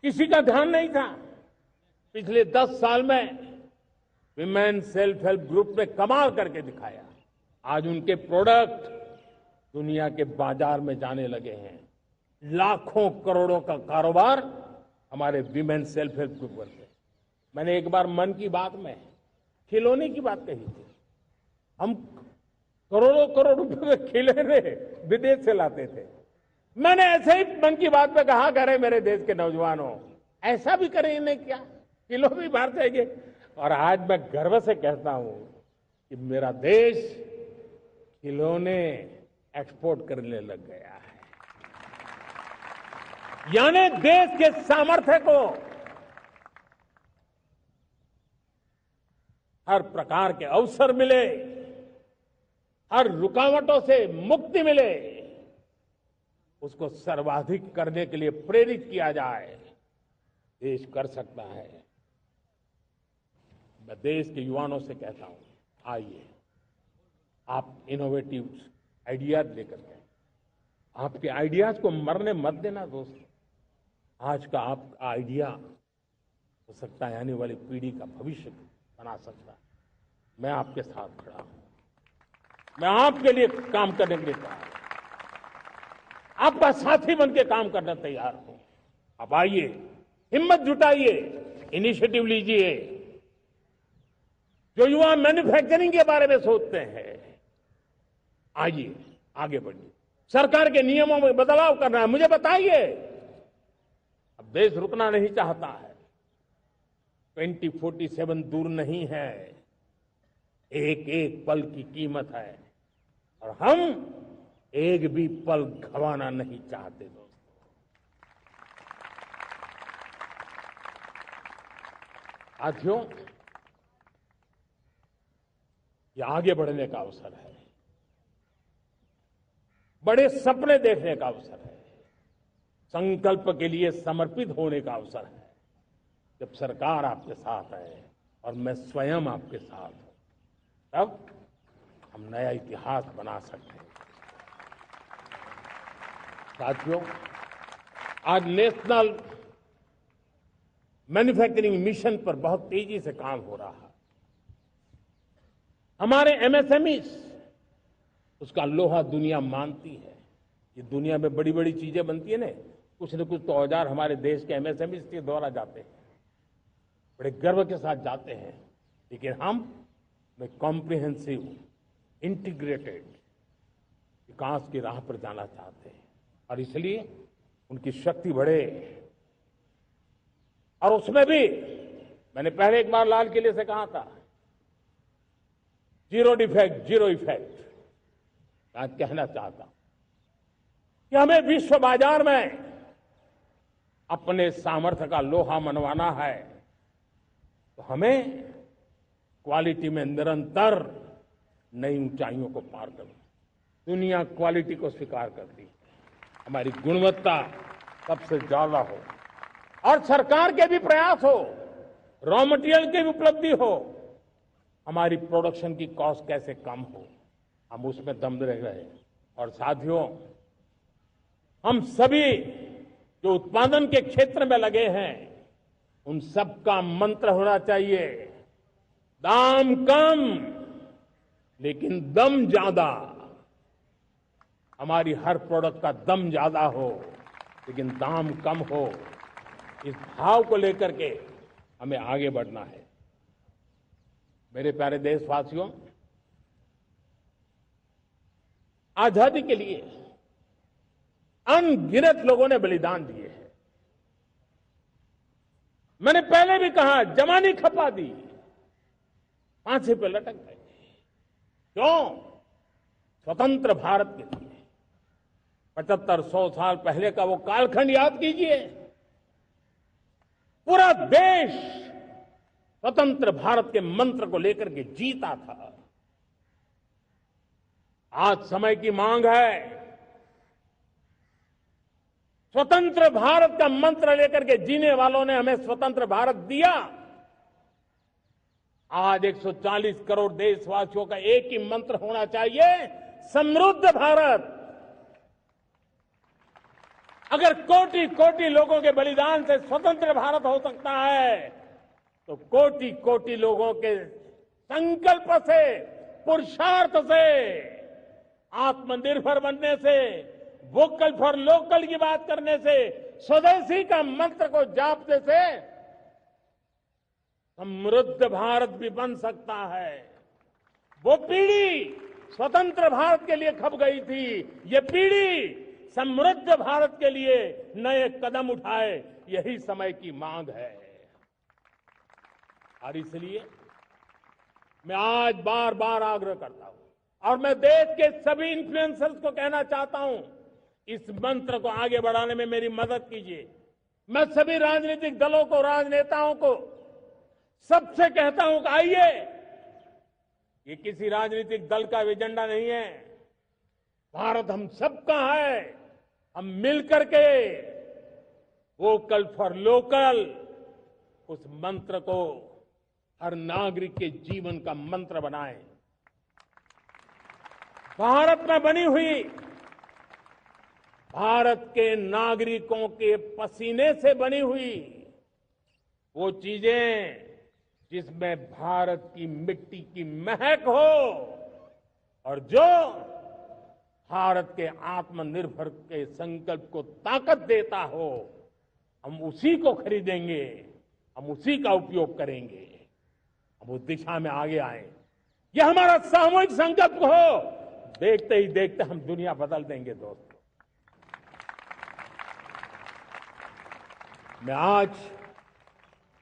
किसी का ध्यान नहीं था। पिछले 10 साल में विमेन सेल्फ हेल्प ग्रुप ने कमाल करके दिखाया। आज उनके प्रोडक्ट दुनिया के बाजार में जाने लगे हैं। लाखों करोड़ों का कारोबार हमारे विमेन सेल्फ हेल्प ग्रुप करते हैं। मैंने एक बार मन की बात में खिलौने की बात कही थी। हम करोड़ों करोड़ रुपए के खिलौने विदेश से लाते थे। मैंने ऐसे ही मन की बात में कहा, करे मेरे देश के नौजवानों, ऐसा भी करें नहीं क्या, किलो भी बाहर जाएंगे। और आज मैं गर्व से कहता हूं कि मेरा देश खिलौने एक्सपोर्ट करने लग गया है। यानी देश के सामर्थ्य को हर प्रकार के अवसर मिले, हर रुकावटों से मुक्ति मिले, उसको सर्वाधिक करने के लिए प्रेरित किया जाए। देश कर सकता है। मैं देश के युवाओं से कहता हूं, आइए, आप इनोवेटिव आइडियाज लेकर के, आपके आइडियाज को मरने मत देना दोस्तों। आज का आपका आइडिया हो सकता है आने वाली पीढ़ी का भविष्य बना सकता है। मैं आपके साथ खड़ा हूं। मैं आपके लिए काम करने के लिए तैयार हूं, आपका साथी बन के काम करना तैयार हूं। आप आइए, हिम्मत जुटाइए, इनिशिएटिव लीजिए। जो युवा मैन्युफैक्चरिंग के बारे में सोचते हैं, आइए आगे बढ़िए। सरकार के नियमों में बदलाव करना है, मुझे बताइए। अब देश रुकना नहीं चाहता है। 2047 दूर नहीं है। एक एक पल की कीमत है और हम एक भी पल गंवाना नहीं चाहते दोस्तों। साथियों, ये आगे बढ़ने का अवसर है, बड़े सपने देखने का अवसर है, संकल्प के लिए समर्पित होने का अवसर है। जब सरकार आपके साथ है और मैं स्वयं आपके साथ हूं, तब हम नया इतिहास बना सकते हैं। साथियों, आज नेशनल मैन्युफैक्चरिंग मिशन पर बहुत तेजी से काम हो रहा है। हमारे एमएसएमई, उसका लोहा दुनिया मानती है। ये दुनिया में बड़ी बड़ी चीजें बनती है ना, कुछ न कुछ तो औजार हमारे देश के एमएसएमई के द्वारा जाते हैं, बड़े गर्व के साथ जाते हैं। लेकिन हम कॉम्प्रिहेंसिव इंटीग्रेटेड विकास की राह पर जाना चाहते हैं और इसलिए उनकी शक्ति बढ़े। और उसमें भी मैंने पहले एक बार लाल किले से कहा था, जीरो डिफेक्ट जीरो इफेक्ट। मैं आज कहना चाहता हूं कि हमें विश्व बाजार में अपने सामर्थ्य का लोहा मनवाना है, तो हमें क्वालिटी में निरंतर नई ऊंचाइयों को पार करना। दुनिया क्वालिटी को स्वीकार करती है, हमारी गुणवत्ता सबसे ज्यादा हो और सरकार के भी प्रयास हो, रॉ मटेरियल की भी उपलब्धि हो, हमारी प्रोडक्शन की कॉस्ट कैसे कम हो, हम उसमें दम रह रहे। और साथियों, हम सभी जो उत्पादन के क्षेत्र में लगे हैं, उन सबका मंत्र होना चाहिए, दाम कम लेकिन दम ज्यादा। हमारी हर प्रोडक्ट का दम ज्यादा हो लेकिन दाम कम हो। इस भाव को लेकर के हमें आगे बढ़ना है। मेरे प्यारे देशवासियों, आजादी के लिए अनगिनत लोगों ने बलिदान दिए हैं। मैंने पहले भी कहा, जवानी खपा दी, फांसी पे लटक गए। क्यों? स्वतंत्र भारत के लिए। 75-100 साल पहले का वो कालखंड याद कीजिए। पूरा देश स्वतंत्र भारत के मंत्र को लेकर के जीता था। आज समय की मांग है, स्वतंत्र भारत का मंत्र लेकर के जीने वालों ने हमें स्वतंत्र भारत दिया। आज 140 करोड़ देशवासियों का एक ही मंत्र होना चाहिए, समृद्ध भारत। अगर कोटि कोटि लोगों के बलिदान से स्वतंत्र भारत हो सकता है, तो कोटि कोटि लोगों के संकल्प से, पुरुषार्थ से, आत्मनिर्भर बनने से, वोकल फॉर लोकल की बात करने से, स्वदेशी का मंत्र को जापने से समृद्ध भारत भी बन सकता है। वो पीढ़ी स्वतंत्र भारत के लिए खप गई थी, ये पीढ़ी समृद्ध भारत के लिए नए कदम उठाए, यही समय की मांग है। और इसलिए मैं आज बार बार आग्रह करता हूं और मैं देश के सभी इन्फ्लुएंसर्स को कहना चाहता हूं, इस मंत्र को आगे बढ़ाने में मेरी मदद कीजिए। मैं सभी राजनीतिक दलों को, राजनेताओं को सबसे कहता हूं कि आइए ये किसी राजनीतिक दल का एजेंडा नहीं है। भारत हम सबका है। हम मिलकर के वोकल फॉर लोकल उस मंत्र को हर नागरिक के जीवन का मंत्र बनाएं। भारत में बनी हुई, भारत के नागरिकों के पसीने से बनी हुई वो चीजें जिसमें भारत की मिट्टी की महक हो और जो भारत के आत्मनिर्भर के संकल्प को ताकत देता हो, हम उसी को खरीदेंगे, हम उसी का उपयोग करेंगे। हम उस दिशा में आगे आए। यह हमारा सामूहिक संकल्प हो। देखते ही देखते हम दुनिया बदल देंगे दोस्तों। मैं आज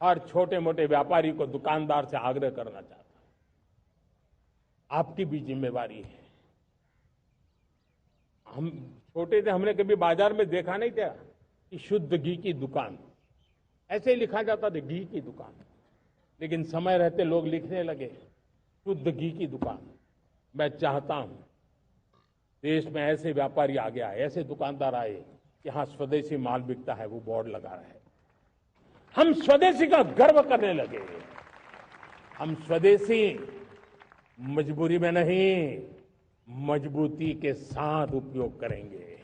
हर छोटे मोटे व्यापारी को, दुकानदार से आग्रह करना चाहता हूं, आपकी भी जिम्मेवारी है। हम छोटे थे, हमने कभी बाजार में देखा नहीं था कि शुद्ध घी की दुकान, ऐसे ही लिखा जाता था घी की दुकान। लेकिन समय रहते लोग लिखने लगे शुद्ध घी की दुकान। मैं चाहता हूं देश में ऐसे व्यापारी आगे आए, ऐसे दुकानदार आए कि यहां स्वदेशी माल बिकता है, वो बोर्ड लगा रहे। हम स्वदेशी का गर्व करने लगे। हम स्वदेशी मजबूरी में नहीं, मजबूती के साथ उपयोग करेंगे,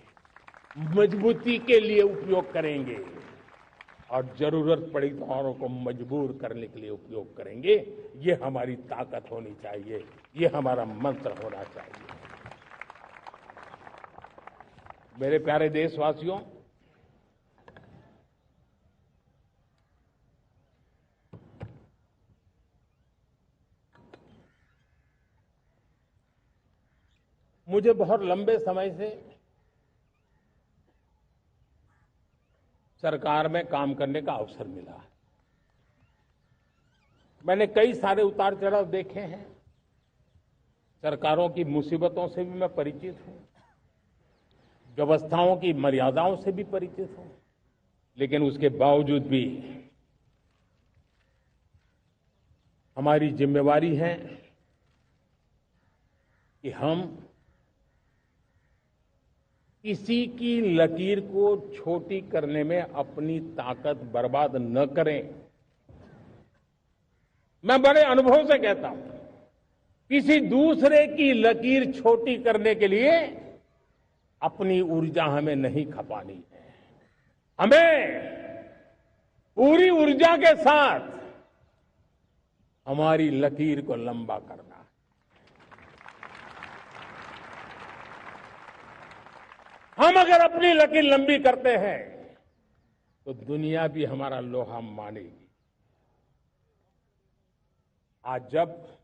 मजबूती के लिए उपयोग करेंगे और जरूरत पड़ी तो औरों को मजबूर करने के लिए उपयोग करेंगे। ये हमारी ताकत होनी चाहिए, ये हमारा मंत्र होना चाहिए। मेरे प्यारे देशवासियों, मुझे बहुत लंबे समय से सरकार में काम करने का अवसर मिला है। मैंने कई सारे उतार चढ़ाव देखे हैं। सरकारों की मुसीबतों से भी मैं परिचित हूं, व्यवस्थाओं की मर्यादाओं से भी परिचित हूं। लेकिन उसके बावजूद भी हमारी जिम्मेवारी है कि हम किसी की लकीर को छोटी करने में अपनी ताकत बर्बाद न करें। मैं बड़े अनुभव से कहता हूं, किसी दूसरे की लकीर छोटी करने के लिए अपनी ऊर्जा हमें नहीं खपानी है। हमें पूरी ऊर्जा के साथ हमारी लकीर को लंबा करना है। हम अगर अपनी लकीर लंबी करते हैं तो दुनिया भी हमारा लोहा मानेगी। आज जब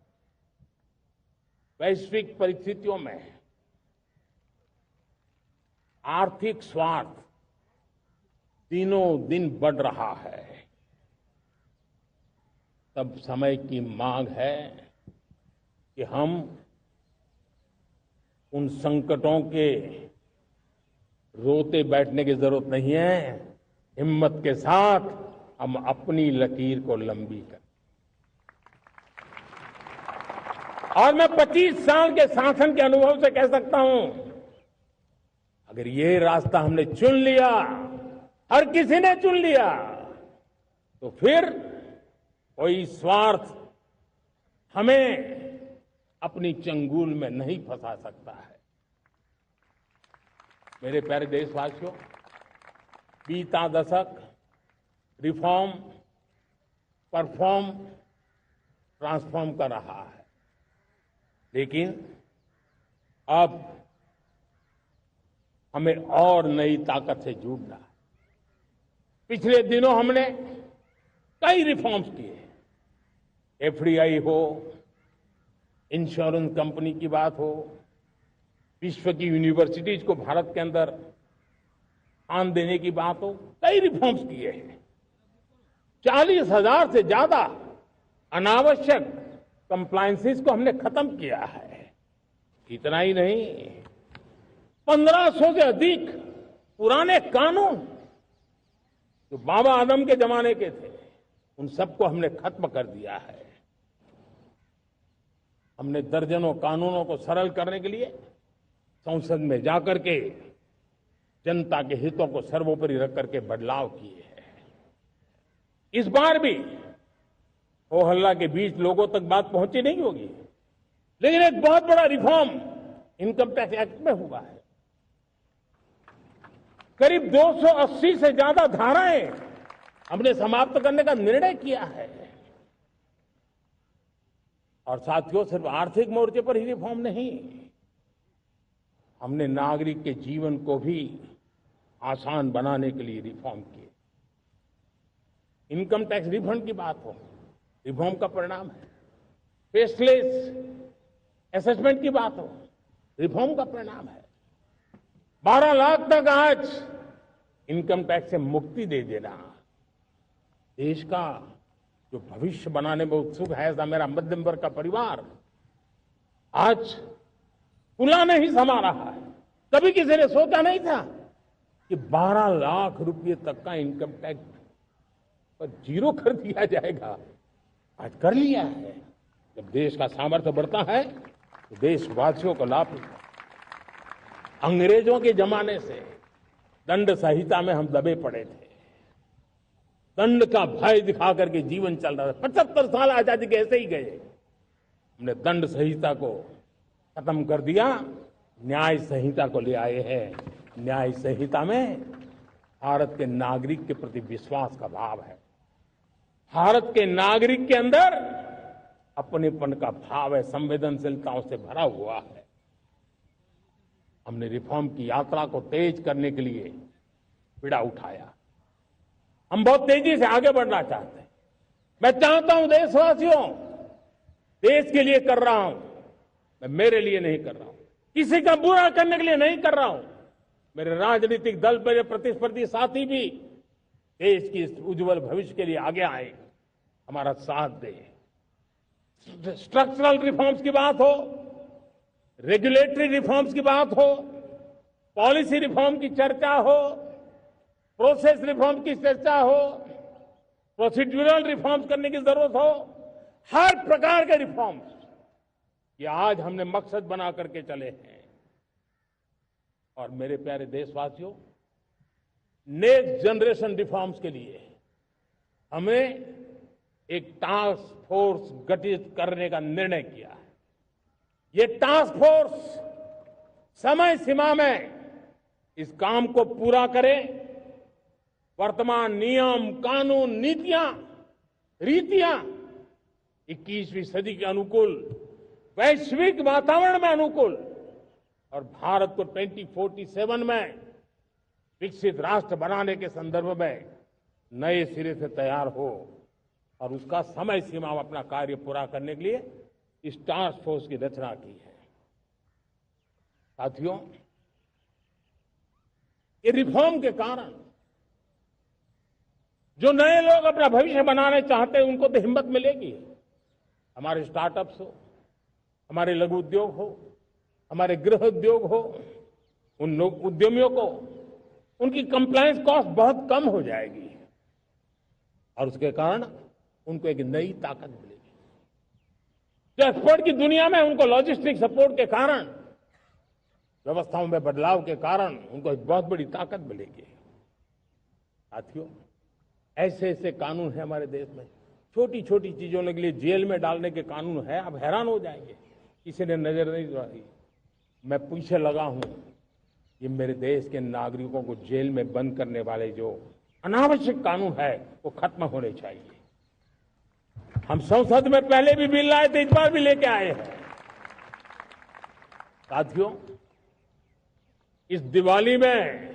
वैश्विक परिस्थितियों में आर्थिक स्वार्थ दिनों दिन बढ़ रहा है, तब समय की मांग है कि हम उन संकटों के रोते बैठने की जरूरत नहीं है। हिम्मत के साथ हम अपनी लकीर को लंबी करें। और मैं 25 साल के शासन के अनुभव से कह सकता हूं, अगर ये रास्ता हमने चुन लिया, हर किसी ने चुन लिया, तो फिर कोई स्वार्थ हमें अपनी चंगुल में नहीं फंसा सकता है। मेरे प्यारे देशवासियों, बीता दशक रिफॉर्म, परफॉर्म, ट्रांसफॉर्म कर रहा है। लेकिन अब हमें और नई ताकत से जुड़ना है। पिछले दिनों हमने कई रिफॉर्म्स किए। एफडीआई हो, इंश्योरेंस कंपनी की बात हो, विश्व की यूनिवर्सिटीज को भारत के अंदर स्थान देने की बात हो, कई रिफॉर्म्स किए हैं। 40,000 से ज्यादा अनावश्यक कंप्लायंसेस को हमने खत्म किया है। इतना ही नहीं, 1500 से अधिक पुराने कानून जो बाबा आदम के जमाने के थे, उन सबको हमने खत्म कर दिया है। हमने दर्जनों कानूनों को सरल करने के लिए संसद में जाकर के जनता के हितों को सर्वोपरि रख करके बदलाव किए हैं। इस बार भी हो हल्ला के बीच लोगों तक बात पहुंची नहीं होगी, लेकिन एक बहुत बड़ा रिफॉर्म इनकम टैक्स एक्ट में हुआ है। करीब 280 से ज्यादा धाराएं हमने समाप्त करने का निर्णय किया है। और साथियों, सिर्फ आर्थिक मोर्चे पर ही रिफॉर्म नहीं, हमने नागरिक के जीवन को भी आसान बनाने के लिए रिफॉर्म किए। इनकम टैक्स रिफंड की बात हो, रिफॉर्म का परिणाम है। फेसलेस असेसमेंट की बात हो, रिफॉर्म का परिणाम है। 12 लाख तक आज इनकम टैक्स से मुक्ति दे देना, देश का जो भविष्य बनाने में उत्सुक है ऐसा मेरा मध्यम वर्ग का परिवार आज पुला नहीं समा रहा है। कभी किसी ने सोचा नहीं था कि 12 लाख रुपए तक का इनकम टैक्स पर जीरो कर दिया जाएगा। आज कर लिया है। जब देश का सामर्थ्य बढ़ता है तो देशवासियों को लाभ मिलता है। अंग्रेजों के जमाने से दंड संहिता में हम दबे पड़े थे। दंड का भय दिखा करके जीवन चल रहा था। 75 साल आजादी के ऐसे ही गए। हमने दंड संहिता को खत्म कर दिया, न्याय संहिता को ले आए हैं। न्याय संहिता में भारत के नागरिक के प्रति विश्वास का भाव है। भारत के नागरिक के अंदर अपनेपन का भाव है, संवेदनशीलताओं से भरा हुआ है। हमने रिफॉर्म की यात्रा को तेज करने के लिए बीड़ा उठाया। हम बहुत तेजी से आगे बढ़ना चाहते हैं। मैं चाहता हूं देशवासियों, देश के लिए कर रहा हूं, मैं मेरे लिए नहीं कर रहा हूं, किसी का बुरा करने के लिए नहीं कर रहा हूं। मेरे राजनीतिक दल, मेरे प्रतिस्पर्धी साथी भी देश की इस उज्जवल भविष्य के लिए आगे आए, हमारा साथ दे। स्ट्रक्चरल रिफॉर्म्स की बात हो, रेगुलेटरी रिफॉर्म्स की बात हो, पॉलिसी रिफॉर्म की चर्चा हो, प्रोसेस रिफॉर्म की चर्चा हो, प्रोसीड्यूरल रिफॉर्म्स करने की जरूरत हो, हर प्रकार के रिफॉर्म्स ये आज हमने मकसद बना करके चले हैं। और मेरे प्यारे देशवासियों, नेक्स्ट जनरेशन रिफॉर्म्स के लिए हमें एक टास्क फोर्स गठित करने का निर्णय किया है। ये टास्क फोर्स समय सीमा में इस काम को पूरा करे। वर्तमान नियम, कानून, नीतियां, रीतियां 21वीं सदी के अनुकूल, वैश्विक वातावरण में अनुकूल और भारत को 2047 में विकसित राष्ट्र बनाने के संदर्भ में नए सिरे से तैयार हो और उसका समय सीमा में अपना कार्य पूरा करने के लिए इस टास्क फोर्स की रचना की है। साथियों, ये रिफॉर्म के कारण जो नए लोग अपना भविष्य बनाने चाहते हैं उनको तो हिम्मत मिलेगी। हमारे स्टार्टअप्स हो, हमारे लघु उद्योग हो, हमारे गृह उद्योग हो, उन लोग उद्यमियों को उनकी कंप्लायंस कॉस्ट बहुत कम हो जाएगी और उसके कारण उनको एक नई ताकत मिलेगी। जो एक्सपोर्ट की दुनिया में उनको लॉजिस्टिक सपोर्ट के कारण, व्यवस्थाओं में बदलाव के कारण उनको एक बहुत बड़ी ताकत मिलेगी। साथियों, ऐसे ऐसे कानून है हमारे देश में, छोटी छोटी चीजों के लिए जेल में डालने के कानून है। आप हैरान हो जाएंगे, किसी ने नजर नहीं डाली। मैं पीछे लगा हूं, ये मेरे देश के नागरिकों को जेल में बंद करने वाले जो अनावश्यक कानून है वो खत्म होने चाहिए। हम संसद में पहले भी बिल लाए थे, इस बार भी लेके आए हैं। साथियों, इस दिवाली में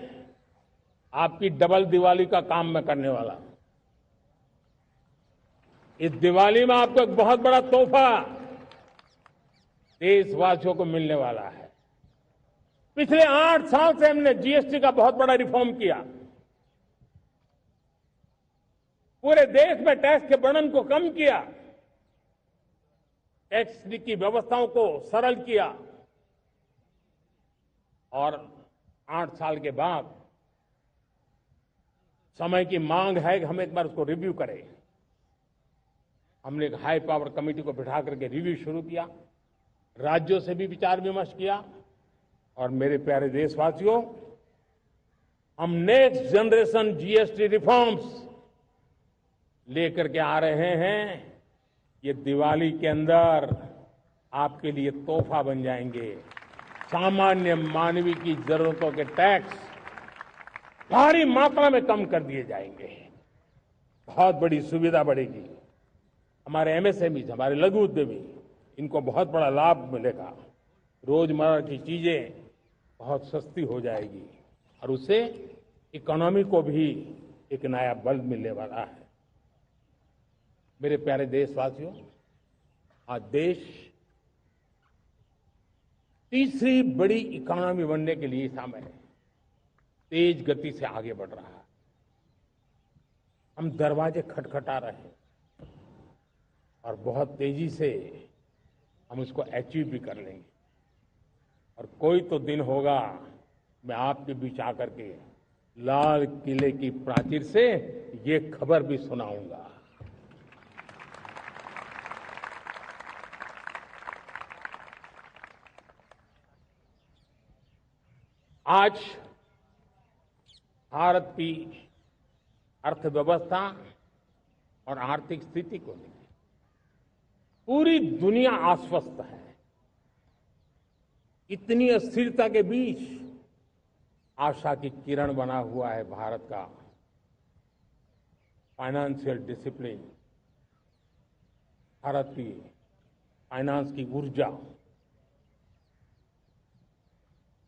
आपकी डबल दिवाली का काम मैं करने वाला हूं। इस दिवाली में आपको एक बहुत बड़ा तोहफा देशवासियों को मिलने वाला है। पिछले 8 साल से हमने जीएसटी का बहुत बड़ा रिफॉर्म किया। पूरे देश में टैक्स के बर्डन को कम किया, टैक्स की व्यवस्थाओं को सरल किया और 8 साल के बाद समय की मांग है कि हम एक बार उसको रिव्यू करें। हमने एक हाई पावर कमेटी को बिठा करके रिव्यू शुरू किया। राज्यों से भी विचार विमर्श किया और मेरे प्यारे देशवासियों, हम नेक्स्ट जनरेशन जीएसटी रिफॉर्म्स लेकर के आ रहे हैं। ये दिवाली के अंदर आपके लिए तोहफा बन जाएंगे। सामान्य मानवीय की जरूरतों के टैक्स भारी मात्रा में कम कर दिए जाएंगे। बहुत बड़ी सुविधा बढ़ेगी। हमारे एमएसएमई, हमारे लघु उद्यमी, इनको बहुत बड़ा लाभ मिलेगा। रोजमर्रा की चीजें बहुत सस्ती हो जाएगी और उससे इकोनॉमी को भी एक नया बल मिलने वाला है। मेरे प्यारे देशवासियों, आज देश तीसरी बड़ी इकोनॉमी बनने के लिए समय तेज गति से आगे बढ़ रहा है। हम दरवाजे खटखटा रहे हैं और बहुत तेजी से हम उसको अचीव भी कर लेंगे। और कोई तो दिन होगा, मैं आपके बीच आकर के लाल किले की प्राचीर से ये खबर भी सुनाऊंगा। आज भारत की अर्थव्यवस्था और आर्थिक स्थिति को लेकर पूरी दुनिया आश्वस्त है। इतनी अस्थिरता के बीच आशा की किरण बना हुआ है भारत का फाइनेंशियल डिसिप्लिन, भारत की फाइनेंस की ऊर्जा।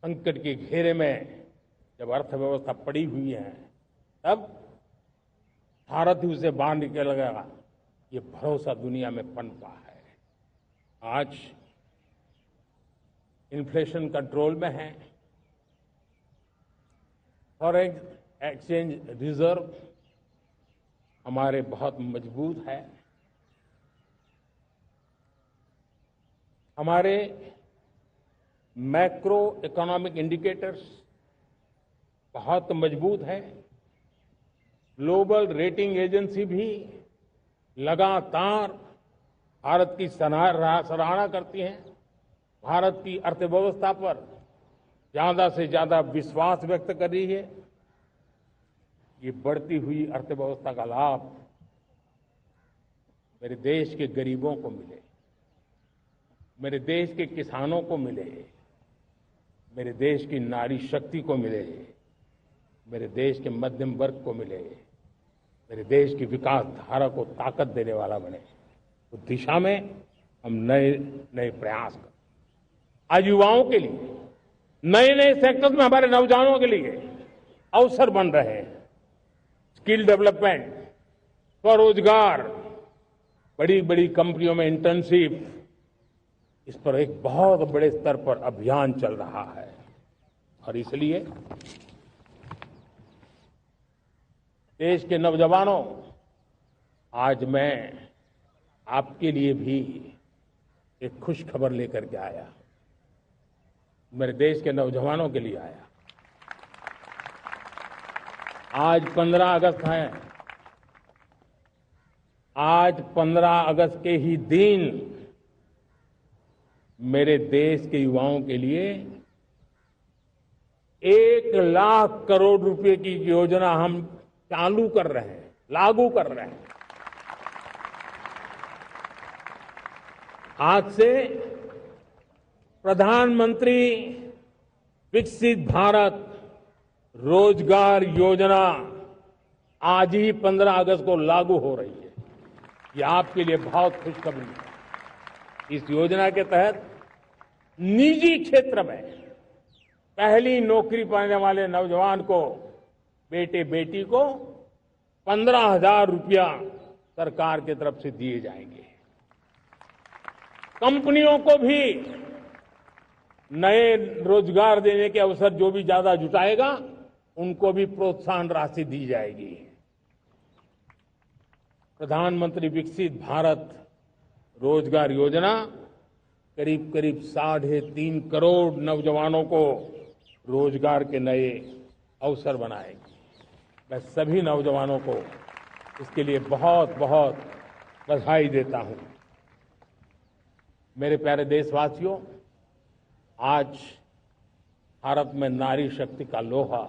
संकट के घेरे में जब अर्थव्यवस्था पड़ी हुई है, तब भारत ही उसे बाहर निकलेगा, ये भरोसा दुनिया में पनपा है। आज इन्फ्लेशन कंट्रोल में है। फॉरेन एक्सचेंज रिजर्व हमारे बहुत मजबूत है। हमारे मैक्रो इकोनॉमिक इंडिकेटर्स बहुत मजबूत है। ग्लोबल रेटिंग एजेंसी भी लगातार भारत की सराहना करती हैं। भारत की अर्थव्यवस्था पर ज्यादा से ज्यादा विश्वास व्यक्त कर रही है। ये बढ़ती हुई अर्थव्यवस्था का लाभ मेरे देश के गरीबों को मिले, मेरे देश के किसानों को मिले, मेरे देश की नारी शक्ति को मिले, मेरे देश के मध्यम वर्ग को मिले, मेरे देश की विकास धारा को ताकत देने वाला बने। उस दिशा में हम नए नए प्रयास करें। आज युवाओं के लिए नए नए सेक्टर्स में हमारे नौजवानों के लिए अवसर बन रहे हैं। स्किल डेवलपमेंट, स्वरोजगार, बड़ी बड़ी कंपनियों में इंटर्नशिप, इस पर एक बहुत बड़े स्तर पर अभियान चल रहा है। और इसलिए देश के नौजवानों, आज मैं आपके लिए भी एक खुश खबर लेकर के आया। मेरे देश के नौजवानों के लिए आया। आज 15 अगस्त है। आज 15 अगस्त के ही दिन मेरे देश के युवाओं के लिए 1 लाख करोड़ रुपए की योजना हम चालू कर रहे हैं, लागू कर रहे हैं। आज से प्रधानमंत्री विकसित भारत रोजगार योजना आज ही 15 अगस्त को लागू हो रही है। ये आपके लिए बहुत खुशखबरी है। इस योजना के तहत निजी क्षेत्र में पहली नौकरी पाने वाले नौजवान को, बेटे बेटी को 15,000 रुपया सरकार की तरफ से दिए जाएंगे। कंपनियों को भी नए रोजगार देने के अवसर जो भी ज्यादा जुटाएगा, उनको भी प्रोत्साहन राशि दी जाएगी। प्रधानमंत्री विकसित भारत रोजगार योजना करीब करीब 3.5 करोड़ नौजवानों को रोजगार के नए अवसर बनाएगी। मैं सभी नौजवानों को इसके लिए बहुत बहुत बधाई देता हूं। मेरे प्यारे देशवासियों, आज भारत में नारी शक्ति का लोहा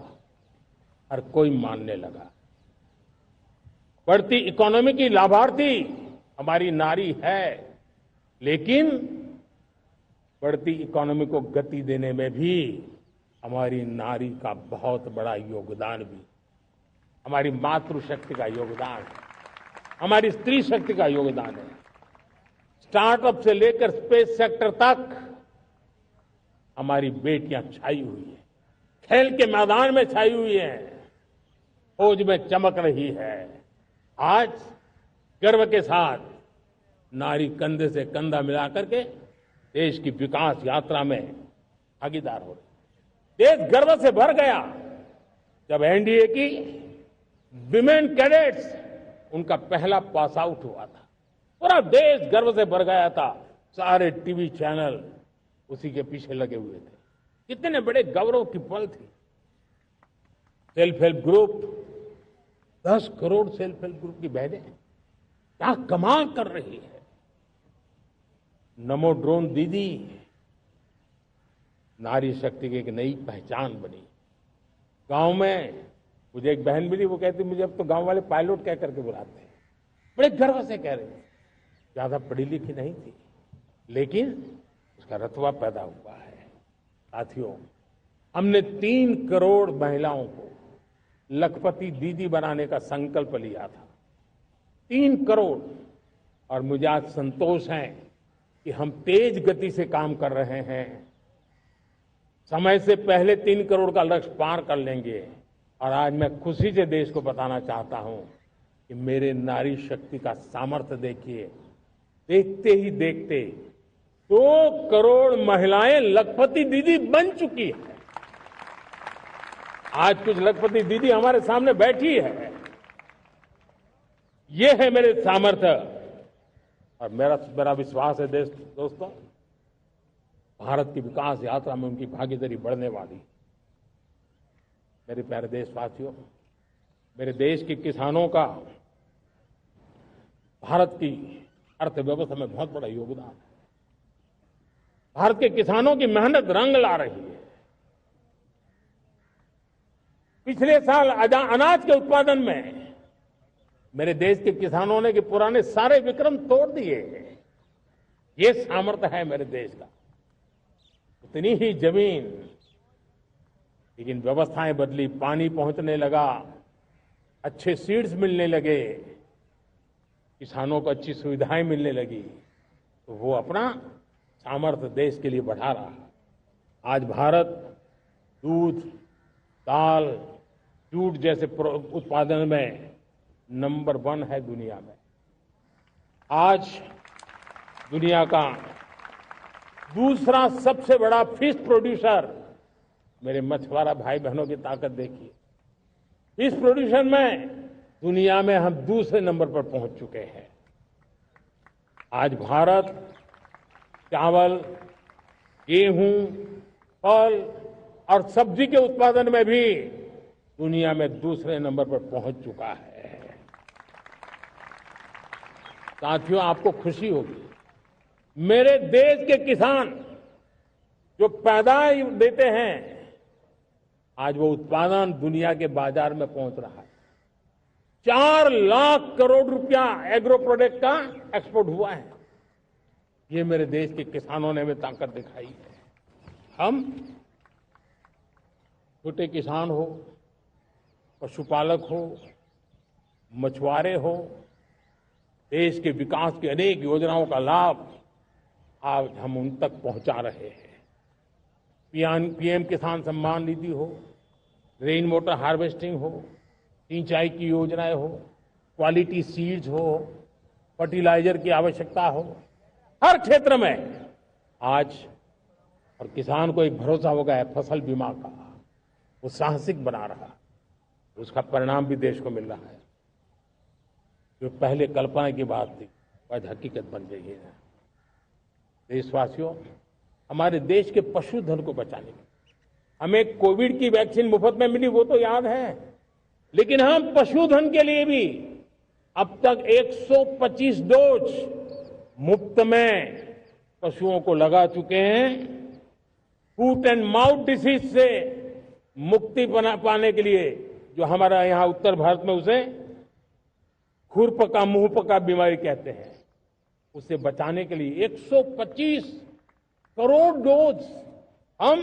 हर कोई मानने लगा। बढ़ती इकोनॉमी की लाभार्थी हमारी नारी है, लेकिन बढ़ती इकोनॉमी को गति देने में भी हमारी नारी का बहुत बड़ा योगदान भी, हमारी मातृशक्ति का योगदान है, हमारी स्त्री शक्ति का योगदान है। स्टार्टअप से लेकर स्पेस सेक्टर तक हमारी बेटियां छाई हुई है, खेल के मैदान में छाई हुई है, फौज में चमक रही है। आज गर्व के साथ नारी कंधे से कंधा मिलाकर के देश की विकास यात्रा में भागीदार हो रही। देश गर्व से भर गया जब एनडीए की विमेन कैडेट्स उनका पहला पास आउट हुआ था। पूरा देश गर्व से भर गया था। सारे टीवी चैनल उसी के पीछे लगे हुए थे। कितने बड़े गौरव की पल थी। Self help group, 10 crore self help group की बहनें क्या कमाल कर रही है। नमो ड्रोन दीदी नारी शक्ति की एक नई पहचान बनी। गांव में मुझे एक बहन मिली, वो कहती मुझे अब तो गांव वाले पायलट कह करके बुलाते हैं। बड़े गर्व से कह रहे हैं। ज्यादा पढ़ी लिखी नहीं थी, लेकिन उसका रतबा पैदा हुआ है। साथियों, हमने 3 करोड़ महिलाओं को लखपति दीदी बनाने का संकल्प लिया था। 3 करोड़। और मुझे आज संतोष है कि हम तेज गति से काम कर रहे हैं। समय से पहले 3 करोड़ का लक्ष्य पार कर लेंगे। और आज मैं खुशी से देश को बताना चाहता हूं कि मेरे नारी शक्ति का सामर्थ्य देखिए। देखते ही देखते 2 करोड़ महिलाएं लखपति दीदी बन चुकी है। आज कुछ लखपति दीदी हमारे सामने बैठी है। ये है मेरे सामर्थ्य। और मेरा विश्वास है दोस्तों, भारत की विकास यात्रा में उनकी भागीदारी बढ़ने वाली। मेरे प्यारे देशवासियों, मेरे देश के किसानों का भारत की अर्थव्यवस्था में बहुत बड़ा योगदान है। भारत के किसानों की मेहनत रंग ला रही है। पिछले साल अनाज के उत्पादन में मेरे देश के किसानों ने के पुराने सारे विक्रम तोड़ दिए। ये सामर्थ्य है मेरे देश का। उतनी ही जमीन, लेकिन व्यवस्थाएं बदली, पानी पहुंचने लगा, अच्छे सीड्स मिलने लगे, किसानों को अच्छी सुविधाएं मिलने लगी, तो वो अपना सामर्थ्य देश के लिए बढ़ा रहा। आज भारत दूध, दाल, जूट जैसे उत्पादन में नंबर 1 है दुनिया में। आज दुनिया का दूसरा सबसे बड़ा फिश प्रोड्यूसर, मेरे मछुआरा भाई बहनों की ताकत देखिए। फिश प्रोड्यूसर में दुनिया में हम दूसरे नंबर पर पहुंच चुके हैं। आज भारत चावल, गेहूं, फल और सब्जी के उत्पादन में भी दुनिया में दूसरे नंबर पर पहुंच चुका है। साथियों, आपको खुशी होगी, मेरे देश के किसान जो पैदावार देते हैं, आज वो उत्पादन दुनिया के बाजार में पहुंच रहा है। 4 लाख करोड़ रुपया एग्रो प्रोडक्ट का एक्सपोर्ट हुआ है। ये मेरे देश के किसानों ने हमें ताकत दिखाई है। हम छोटे किसान हो, पशुपालक हो, मछुआरे हो, देश के विकास की अनेक योजनाओं का लाभ आज हम उन तक पहुंचा रहे हैं। पीएम किसान सम्मान निधि हो, रेन वाटर हार्वेस्टिंग हो, सिंचाई की योजनाएं हो, क्वालिटी सीड्स हो, फर्टिलाइजर की आवश्यकता हो, हर क्षेत्र में आज और किसान को एक भरोसा हो गया है फसल बीमा का। वो साहसिक बना रहा, उसका परिणाम भी देश को मिल रहा है। जो पहले कल्पना की बात थी आज हकीकत बन गई है। देशवासियों, हमारे देश के पशुधन को बचाने में हमें कोविड की वैक्सीन मुफ्त में मिली, वो तो याद है, लेकिन हम पशुधन के लिए भी अब तक 125 डोज मुफ्त में पशुओं को लगा चुके हैं। फूट एंड माउथ डिसीज से मुक्ति पाने के लिए, जो हमारा यहां उत्तर भारत में उसे खुरपका मुंहपका बीमारी कहते हैं, उसे बचाने के लिए 125 करोड़ डोज हम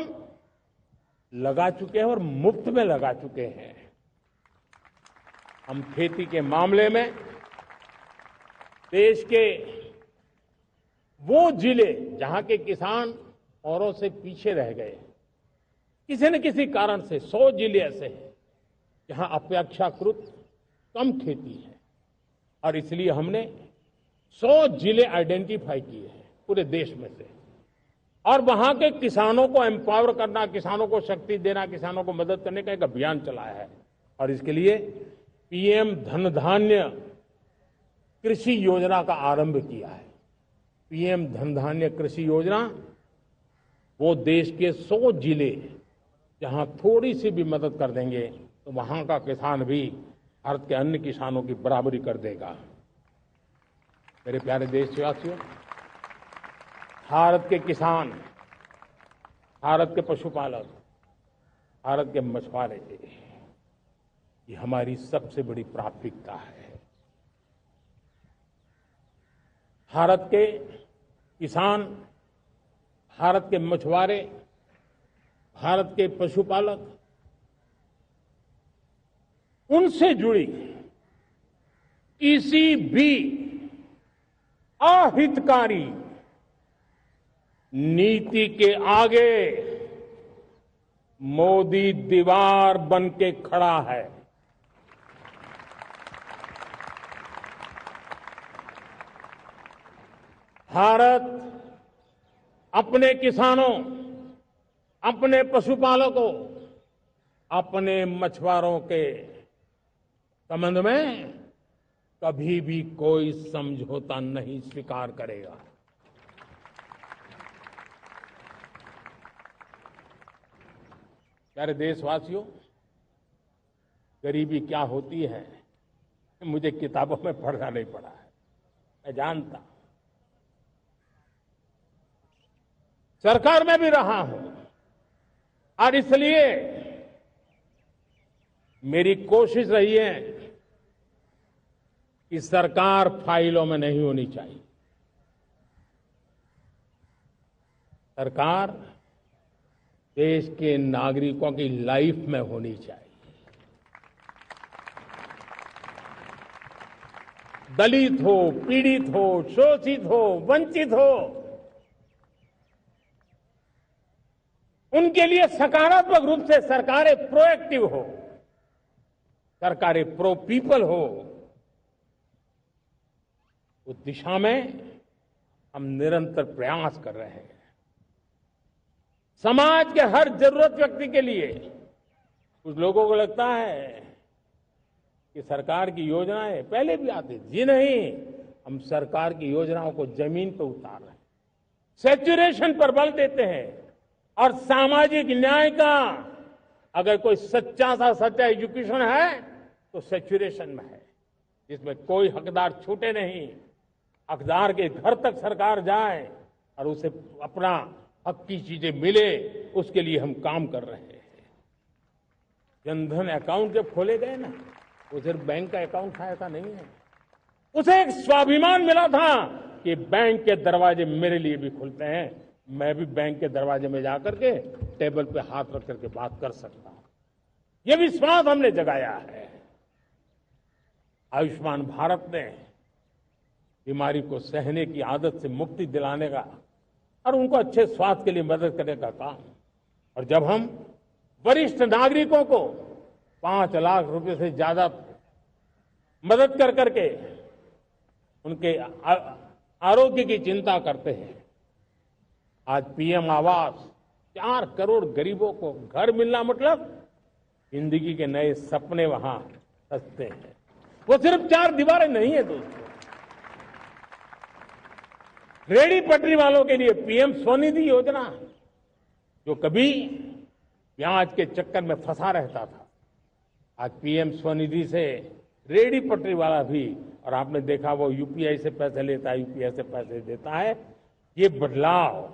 लगा चुके हैं और मुफ्त में लगा चुके हैं। हम खेती के मामले में देश के वो जिले जहां के किसान औरों से पीछे रह गए, किसी न किसी कारण से 100 जिले ऐसे हैं जहां अपेक्षाकृत कम खेती है, और इसलिए हमने 100 जिले आइडेंटिफाई किए हैं पूरे देश में से, और वहां के किसानों को एम्पावर करना, किसानों को शक्ति देना, किसानों को मदद करने का एक अभियान चलाया है। और इसके लिए पीएम धन धान्य कृषि योजना का आरंभ किया है। पीएम धन धान्य कृषि योजना वो देश के 100 जिले जहां थोड़ी सी भी मदद कर देंगे तो वहां का किसान भी भारत के अन्य किसानों की बराबरी कर देगा। मेरे प्यारे देशवासियों, भारत के किसान, भारत के पशुपालक, भारत के मछुआरे, ये हमारी सबसे बड़ी प्राथमिकता है। भारत के किसान, भारत के मछुआरे, भारत के पशुपालक, उनसे जुड़ी किसी भी अहितकारी नीति के आगे मोदी दीवार बन के खड़ा है। भारत अपने किसानों, अपने पशुपालकों, अपने मछुआरों के संबंध में कभी भी कोई समझौता नहीं स्वीकार करेगा। प्यारे देशवासियों, गरीबी क्या होती है मुझे किताबों में पढ़ना नहीं पड़ा है, मैं जानता, सरकार में भी रहा हूं, और इसलिए मेरी कोशिश रही है कि सरकार फाइलों में नहीं होनी चाहिए। सरकार देश के नागरिकों की लाइफ में होनी चाहिए। दलित हो, पीड़ित हो, शोषित हो, वंचित हो, उनके लिए सकारात्मक रूप से सरकारें प्रोएक्टिव हो, सरकारें प्रो पीपल हो, उस दिशा में हम निरंतर प्रयास कर रहे हैं। समाज के हर जरूरत व्यक्ति के लिए, कुछ लोगों को लगता है कि सरकार की योजनाएं पहले भी आती थी, जी नहीं, हम सरकार की योजनाओं को जमीन पर उतार रहे हैं, सैचुरेशन पर बल देते हैं, और सामाजिक न्याय का अगर कोई सच्चा सा सच्चा एजुकेशन है तो सैचुरेशन में है, जिसमें कोई हकदार छूटे नहीं, हकदार के घर तक सरकार जाए और उसे अपना हक की चीजें मिले, उसके लिए हम काम कर रहे हैं। जनधन अकाउंट जब खोले गए ना, वो सिर्फ बैंक का अकाउंट था ऐसा नहीं है, उसे एक स्वाभिमान मिला था कि बैंक के दरवाजे मेरे लिए भी खुलते हैं, मैं भी बैंक के दरवाजे में जाकर के टेबल पे हाथ रख करके बात कर सकता हूं। ये विश्वास हमने जगाया है। आयुष्मान भारत ने बीमारी को सहने की आदत से मुक्ति दिलाने का और उनको अच्छे स्वास्थ्य के लिए मदद करने का काम, और जब हम वरिष्ठ नागरिकों को 5 लाख रुपए से ज्यादा मदद कर करके उनके आरोग्य की चिंता करते हैं, आज पीएम आवास 4 करोड़ गरीबों को घर मिलना मतलब जिंदगी के नए सपने वहां सजते हैं। वो सिर्फ 4 दीवारें नहीं है दोस्तों, रेहड़ी पटरी वालों के लिए पीएम स्वनिधि योजना, जो कभी प्याज के चक्कर में फंसा रहता था, आज पीएम स्वनिधि से रेहड़ी पटरी वाला भी, और आपने देखा वो यूपीआई से पैसे लेता है, यूपीआई से पैसे देता है, ये बदलाव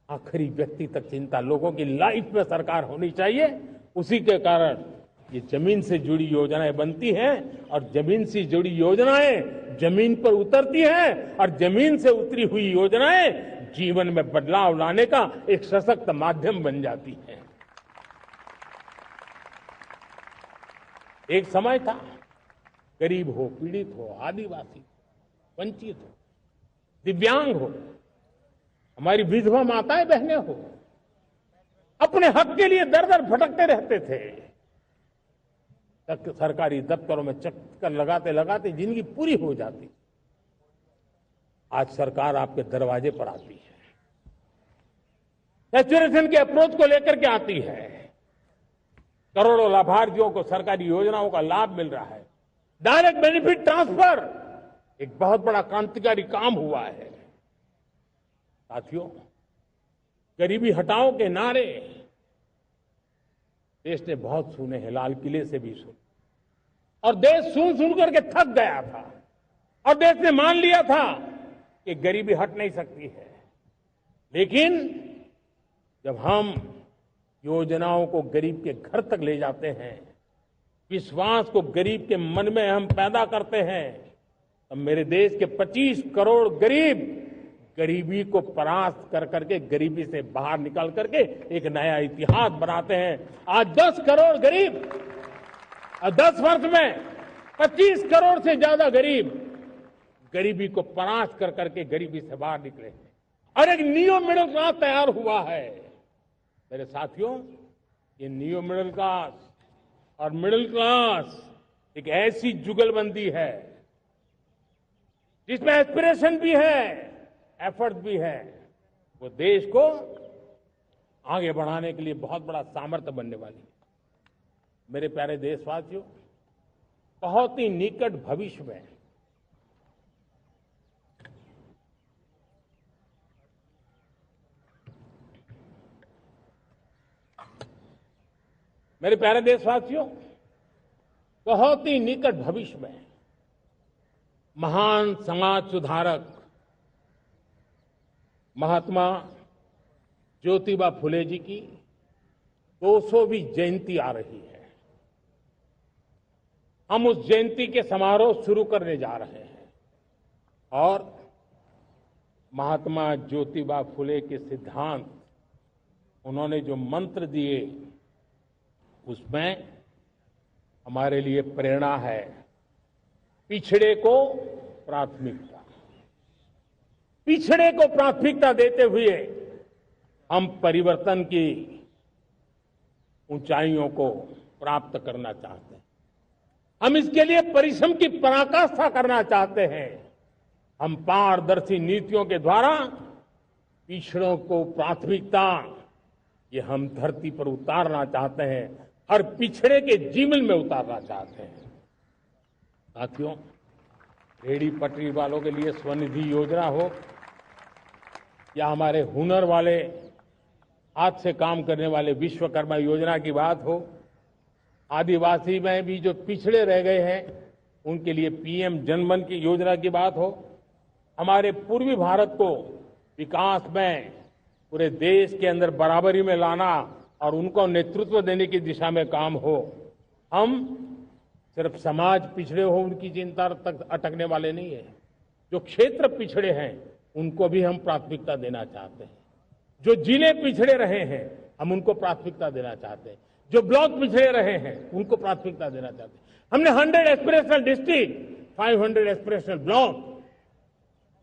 आखिरी व्यक्ति तक चिंता, लोगों की लाइफ में सरकार होनी चाहिए। उसी के कारण ये जमीन से जुड़ी योजनाएं बनती हैं और जमीन से जुड़ी योजनाएं जमीन पर उतरती हैं और जमीन से उतरी हुई योजनाएं जीवन में बदलाव लाने का एक सशक्त माध्यम बन जाती हैं। एक समय था, गरीब हो, पीड़ित हो, आदिवासी, वंचित हो, दिव्यांग हो, हमारी विधवा माताएं बहनें हो, अपने हक के लिए दर दर भटकते रहते थे। तक सरकारी दफ्तरों में चक्कर लगाते लगाते जिंदगी पूरी हो जाती। आज सरकार आपके दरवाजे पर आती है, सैचुरेशन के अप्रोच को लेकर के आती है। करोड़ों लाभार्थियों को सरकारी योजनाओं का लाभ मिल रहा है। डायरेक्ट बेनिफिट ट्रांसफर एक बहुत बड़ा क्रांतिकारी काम हुआ है। साथियों, गरीबी हटाओ के नारे देश ने बहुत सुने हैं, लाल किले से भी सुने, और देश सुन सुन करके थक गया था और देश ने मान लिया था कि गरीबी हट नहीं सकती है। लेकिन जब हम योजनाओं को गरीब के घर तक ले जाते हैं, विश्वास को गरीब के मन में हम पैदा करते हैं, तब मेरे देश के 25 करोड़ गरीब गरीबी को परास्त कर करके, गरीबी से बाहर निकल करके एक नया इतिहास बनाते हैं। आज 10 करोड़ गरीब और 10 वर्ष में 25 करोड़ से ज्यादा गरीब गरीबी को परास्त कर करके गरीबी से बाहर निकले हैं और एक न्यू मिडिल क्लास तैयार हुआ है। मेरे साथियों, ये न्यू मिडिल क्लास और मिडिल क्लास एक ऐसी जुगलबंदी है जिसमें एस्पिरेशन भी है, एफर्ट भी है। वो देश को आगे बढ़ाने के लिए बहुत बड़ा सामर्थ्य बनने वाली है। मेरे प्यारे देशवासियों, बहुत ही निकट भविष्य में मेरे प्यारे देशवासियों, बहुत ही निकट भविष्य में महान समाज सुधारक महात्मा ज्योतिबा फुले जी की 200वीं जयंती आ रही है। हम उस जयंती के समारोह शुरू करने जा रहे हैं और महात्मा ज्योतिबा फुले के सिद्धांत, उन्होंने जो मंत्र दिए, उसमें हमारे लिए प्रेरणा है। पिछड़े को प्राथमिकता, पिछड़े को प्राथमिकता देते हुए हम परिवर्तन की ऊंचाइयों को प्राप्त करना चाहते हैं। हम इसके लिए परिश्रम की पराकाष्ठा करना चाहते हैं। हम पारदर्शी नीतियों के द्वारा पिछड़ों को प्राथमिकता, ये हम धरती पर उतारना चाहते हैं, हर पिछड़े के जीवन में उतारना चाहते हैं। साथियों, रेहड़ी पटरी वालों के लिए स्वनिधि योजना हो या हमारे हुनर वाले, हाथ से काम करने वाले विश्वकर्मा योजना की बात हो, आदिवासी में भी जो पिछड़े रह गए हैं उनके लिए पीएम जनधन की योजना की बात हो, हमारे पूर्वी भारत को विकास में पूरे देश के अंदर बराबरी में लाना और उनको नेतृत्व देने की दिशा में काम हो। हम सिर्फ समाज पिछड़े हो उनकी चिंता तक अटकने वाले नहीं है। जो क्षेत्र पिछड़े हैं उनको भी हम प्राथमिकता देना चाहते हैं। जो जिले पिछड़े रहे हैं हम उनको प्राथमिकता देना चाहते हैं। जो ब्लॉक पिछड़े रहे हैं उनको प्राथमिकता देना चाहते हैं। हमने 100 एस्पिरेशनल डिस्ट्रिक्ट, 500 एस्पिरेशनल ब्लॉक,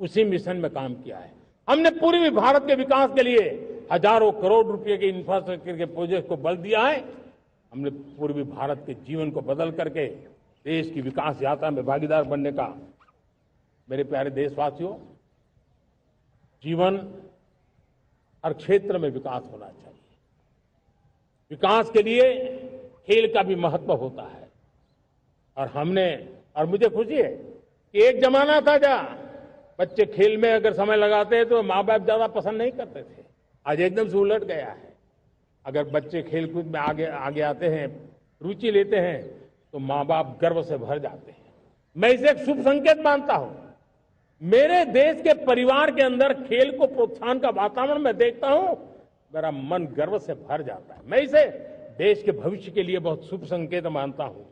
उसी मिशन में काम किया है। हमने पूर्वी भारत के विकास के लिए हजारों करोड़ रुपए के इंफ्रास्ट्रक्चर के प्रोजेक्ट को बल दिया है। हमने पूर्वी भारत के जीवन को बदल करके देश की विकास यात्रा में भागीदार बनने का, मेरे प्यारे देशवासियों, जीवन हर क्षेत्र में विकास होना चाहिए। विकास के लिए खेल का भी महत्व होता है और मुझे खुशी है कि एक जमाना था जहां बच्चे खेल में अगर समय लगाते हैं तो माँ बाप ज्यादा पसंद नहीं करते थे। आज एकदम से उलट गया है। अगर बच्चे खेलकूद में आगे आते हैं, रुचि लेते हैं, तो माँ बाप गर्व से भर जाते हैं। मैं इसे एक शुभ संकेत मानता हूं। मेरे देश के परिवार के अंदर खेल को प्रोत्साहन का वातावरण मैं देखता हूं, मेरा मन गर्व से भर जाता है। मैं इसे देश के भविष्य के लिए बहुत शुभ संकेत मानता हूं।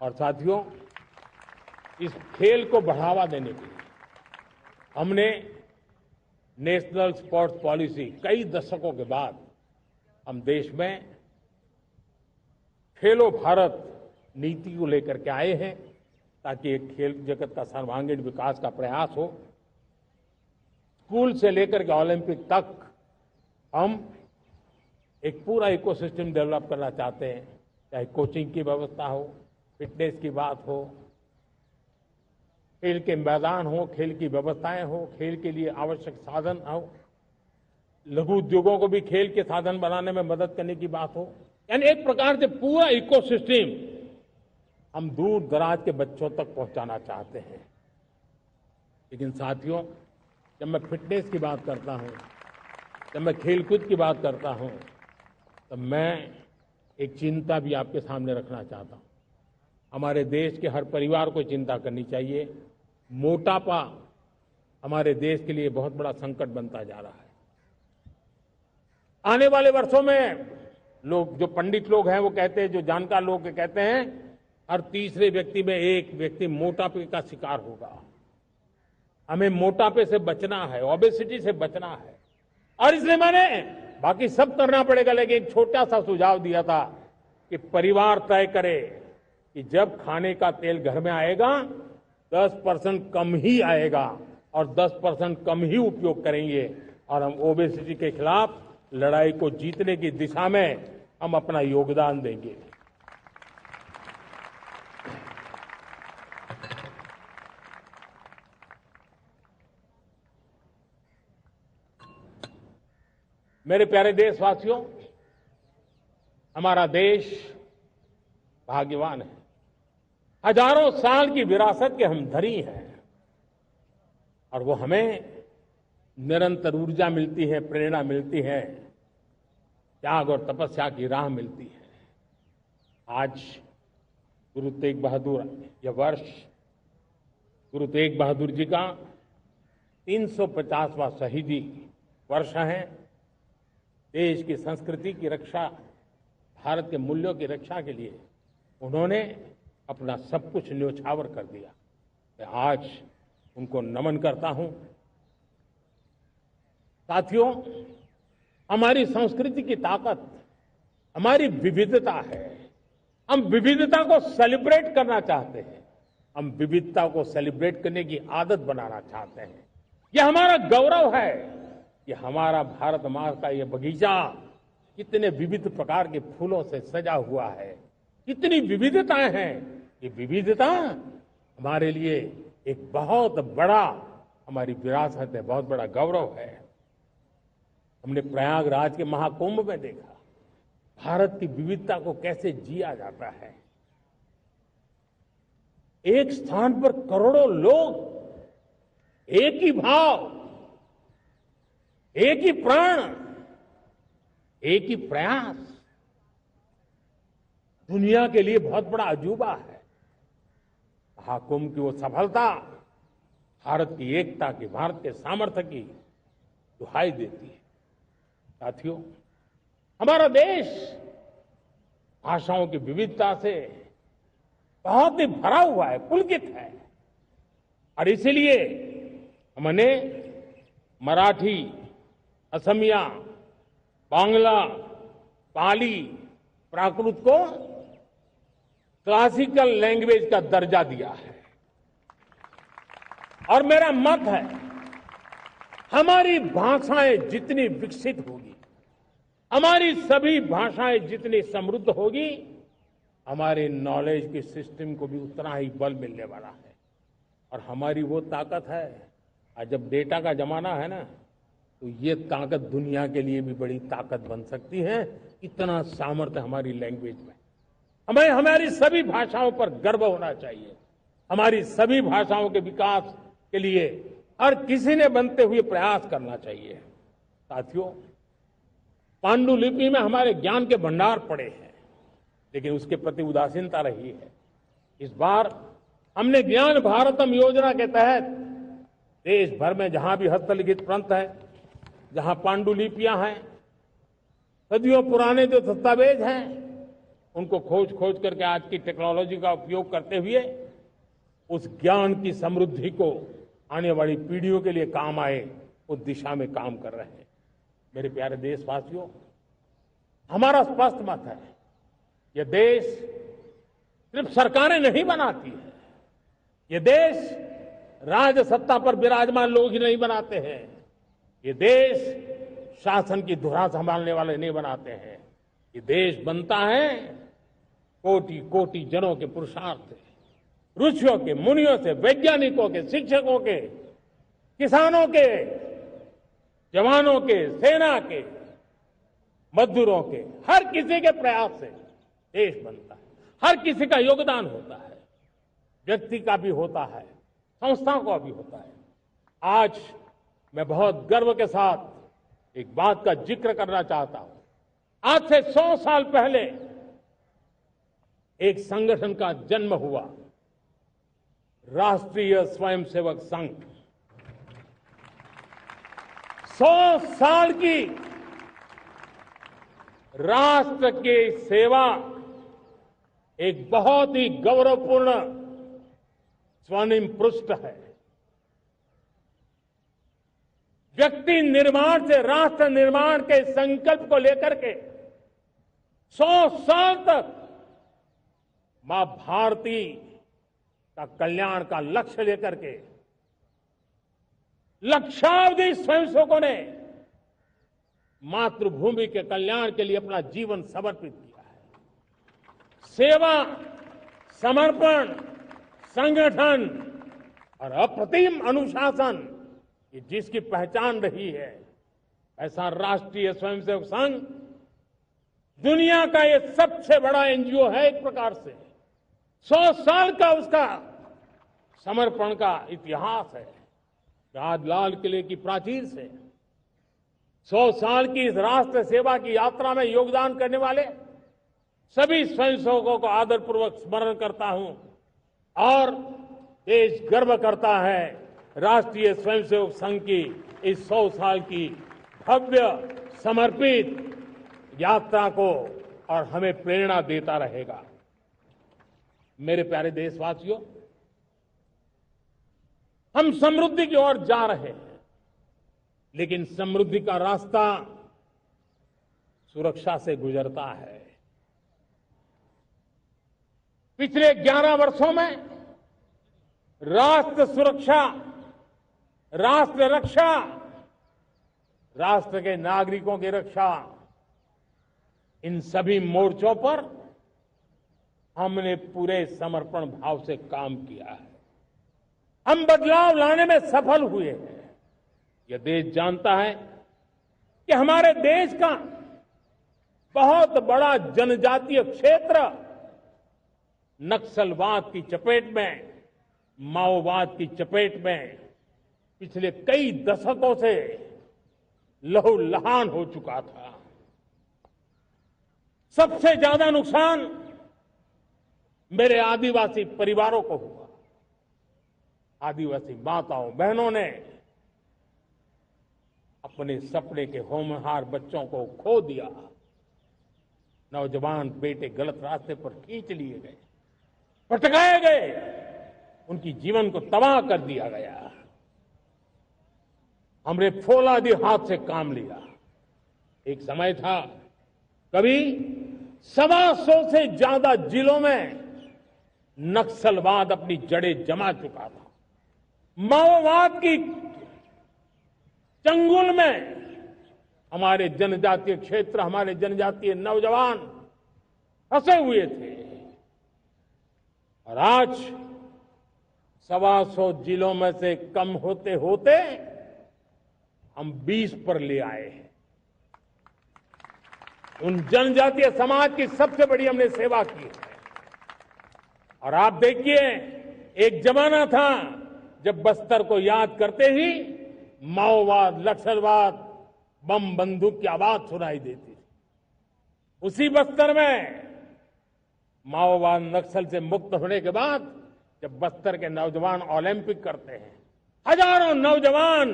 और साथियों, इस खेल को बढ़ावा देने के लिए हमने नेशनल स्पोर्ट्स पॉलिसी कई दशकों के बाद हम देश में खेलो भारत नीति को लेकर के आए हैं, ताकि एक खेल जगत का सर्वांगीण विकास का प्रयास हो। स्कूल से लेकर के ओलंपिक तक हम एक पूरा इकोसिस्टम डेवलप करना चाहते हैं, चाहे कोचिंग की व्यवस्था हो, फिटनेस की बात हो, खेल के मैदान हो, खेल की व्यवस्थाएं हो, खेल के लिए आवश्यक साधन हो, लघु उद्योगों को भी खेल के साधन बनाने में मदद करने की बात हो। यानी एक प्रकार से पूरा इकोसिस्टम हम दूर दराज के बच्चों तक पहुंचाना चाहते हैं। लेकिन साथियों, जब मैं फिटनेस की बात करता हूं, जब मैं खेलकूद की बात करता हूं, तो मैं एक चिंता भी आपके सामने रखना चाहता हूं। हमारे देश के हर परिवार को चिंता करनी चाहिए। मोटापा हमारे देश के लिए बहुत बड़ा संकट बनता जा रहा है। आने वाले वर्षों में लोग, जो पंडित लोग हैं वो कहते हैं, जो जानकार लोग कहते हैं, हर तीसरे व्यक्ति में एक व्यक्ति मोटापे का शिकार होगा। हमें मोटापे से बचना है, ओबेसिटी से बचना है। और इसलिए मैंने बाकी सब करना पड़ेगा, लेकिन एक छोटा सा सुझाव दिया था कि परिवार तय करे कि जब खाने का तेल घर में आएगा 10% कम ही आएगा और 10% कम ही उपयोग करेंगे, और हम ओबेसिटी के खिलाफ लड़ाई को जीतने की दिशा में हम अपना योगदान देंगे। मेरे प्यारे देशवासियों, हमारा देश भाग्यवान है। हजारों साल की विरासत के हम धनी हैं, और वो हमें निरंतर ऊर्जा मिलती है, प्रेरणा मिलती है, त्याग और तपस्या की राह मिलती है। आज गुरु तेग बहादुर, यह वर्ष गुरु तेग बहादुर जी का 350वां शहीदी वर्ष है। देश की संस्कृति की रक्षा, भारत के मूल्यों की रक्षा के लिए उन्होंने अपना सब कुछ न्योछावर कर दिया। मैं आज उनको नमन करता हूं। साथियों, हमारी संस्कृति की ताकत हमारी विविधता है। हम विविधता को सेलिब्रेट करना चाहते हैं। हम विविधता को सेलिब्रेट करने की आदत बनाना चाहते हैं। यह हमारा गौरव है। यह हमारा भारत माँ का यह बगीचा कितने विविध प्रकार के फूलों से सजा हुआ है, कितनी विविधताएं हैं। ये विविधता हमारे लिए एक बहुत बड़ा, हमारी विरासत है, बहुत बड़ा गौरव है। हमने प्रयागराज के महाकुंभ में देखा भारत की विविधता को कैसे जिया जाता है। एक स्थान पर करोड़ों लोग, एक ही भाव, एक ही प्राण, एक ही प्रयास, दुनिया के लिए बहुत बड़ा अजूबा है। महाकुंभ की वो सफलता भारत की एकता की, भारत के सामर्थ्य की दुहाई देती है। साथियों, हमारा देश भाषाओं की विविधता से बहुत ही भरा हुआ है, पुलकित है। और इसीलिए हमने मराठी, असमिया, बांग्ला, पाली, प्राकृत को क्लासिकल लैंग्वेज का दर्जा दिया है। और मेरा मत है, हमारी भाषाएं जितनी विकसित होगी, हमारी सभी भाषाएं जितनी समृद्ध होगी, हमारे नॉलेज के सिस्टम को भी उतना ही बल मिलने वाला है। और हमारी वो ताकत है, और जब डेटा का जमाना है ना, तो ये ताकत दुनिया के लिए भी बड़ी ताकत बन सकती है। इतना सामर्थ्य हमारी लैंग्वेज में। हमें हमारी सभी भाषाओं पर गर्व होना चाहिए। हमारी सभी भाषाओं के विकास के लिए हर किसी ने बनते हुए प्रयास करना चाहिए। साथियों, पांडुलिपि में हमारे ज्ञान के भंडार पड़े हैं, लेकिन उसके प्रति उदासीनता रही है। इस बार हमने ज्ञान भारतम योजना के तहत देश भर में जहां भी हस्तलिखित ग्रंथ है, जहां पांडुलिपियां हैं, सदियों पुराने जो दस्तावेज हैं, उनको खोज खोज करके आज की टेक्नोलॉजी का उपयोग करते हुए उस ज्ञान की समृद्धि को आने वाली पीढ़ियों के लिए काम आए, उस दिशा में काम कर रहे हैं। मेरे प्यारे देशवासियों, हमारा स्पष्ट मत है, यह देश सिर्फ सरकारें नहीं बनाती है, ये देश राज सत्ता पर विराजमान लोग ही नहीं बनाते हैं, ये देश शासन की धुरा संभालने वाले नहीं बनाते हैं, ये देश बनता है कोटि कोटि जनों के पुरुषार्थ से, ऋषियों के, मुनियों से, वैज्ञानिकों के, शिक्षकों के, किसानों के, जवानों के, सेना के, मजदूरों के, हर किसी के प्रयास से देश बनता है। हर किसी का योगदान होता है, व्यक्ति का भी होता है, संस्थाओं का भी होता है। आज मैं बहुत गर्व के साथ एक बात का जिक्र करना चाहता हूं। आज से 100 साल पहले एक संगठन का जन्म हुआ, राष्ट्रीय स्वयंसेवक संघ। 100 साल की राष्ट्र की सेवा एक बहुत ही गौरवपूर्ण स्वर्णिम पृष्ठ है। व्यक्ति निर्माण से राष्ट्र निर्माण के संकल्प को लेकर के 100 साल तक मां भारती का कल्याण का लक्ष्य लेकर के लक्षावधि स्वयंसेवकों ने मातृभूमि के कल्याण के लिए अपना जीवन समर्पित किया है। सेवा, समर्पण, संगठन और अप्रतिम अनुशासन, ये जिसकी पहचान रही है, ऐसा राष्ट्रीय स्वयंसेवक संघ दुनिया का ये सबसे बड़ा एनजीओ है। एक प्रकार से 100 साल का उसका समर्पण का इतिहास है। आज लाल किले की प्राचीर से 100 साल की इस राष्ट्र सेवा की यात्रा में योगदान करने वाले सभी स्वयंसेवकों को आदरपूर्वक स्मरण करता हूं और देश गर्व करता है राष्ट्रीय स्वयंसेवक संघ की इस 100 साल की भव्य समर्पित यात्रा को, और हमें प्रेरणा देता रहेगा। मेरे प्यारे देशवासियों, हम समृद्धि की ओर जा रहे हैं, लेकिन समृद्धि का रास्ता सुरक्षा से गुजरता है। पिछले 11 वर्षों में राष्ट्र सुरक्षा, राष्ट्र रक्षा, राष्ट्र के नागरिकों की रक्षा, इन सभी मोर्चों पर हमने पूरे समर्पण भाव से काम किया है। हम बदलाव लाने में सफल हुए हैं। यह देश जानता है कि हमारे देश का बहुत बड़ा जनजातीय क्षेत्र नक्सलवाद की चपेट में, माओवाद की चपेट में पिछले कई दशकों से लहूलुहान हो चुका था। सबसे ज्यादा नुकसान मेरे आदिवासी परिवारों को हुआ। आदिवासी माताओं, बहनों ने अपने सपने के होनहार बच्चों को खो दिया। नौजवान बेटे गलत रास्ते पर खींच लिए गए, भटकाए गए, उनकी जीवन को तबाह कर दिया गया। हमने फौलादी हाथ से काम लिया। एक समय था, कभी 125 से ज्यादा जिलों में नक्सलवाद अपनी जड़ें जमा चुका था। माओवाद की चंगुल में हमारे जनजातीय क्षेत्र, हमारे जनजातीय नौजवान फंसे हुए थे, और आज 125 जिलों में से कम होते होते हम 20 पर ले आए हैं। उन जनजातीय समाज की सबसे बड़ी हमने सेवा की है। और आप देखिए, एक जमाना था जब बस्तर को याद करते ही माओवाद, नक्सलवाद, बम बंदूक की आवाज सुनाई देती थी। उसी बस्तर में माओवाद नक्सल से मुक्त होने के बाद जब बस्तर के नौजवान ओलंपिक करते हैं, हजारों नौजवान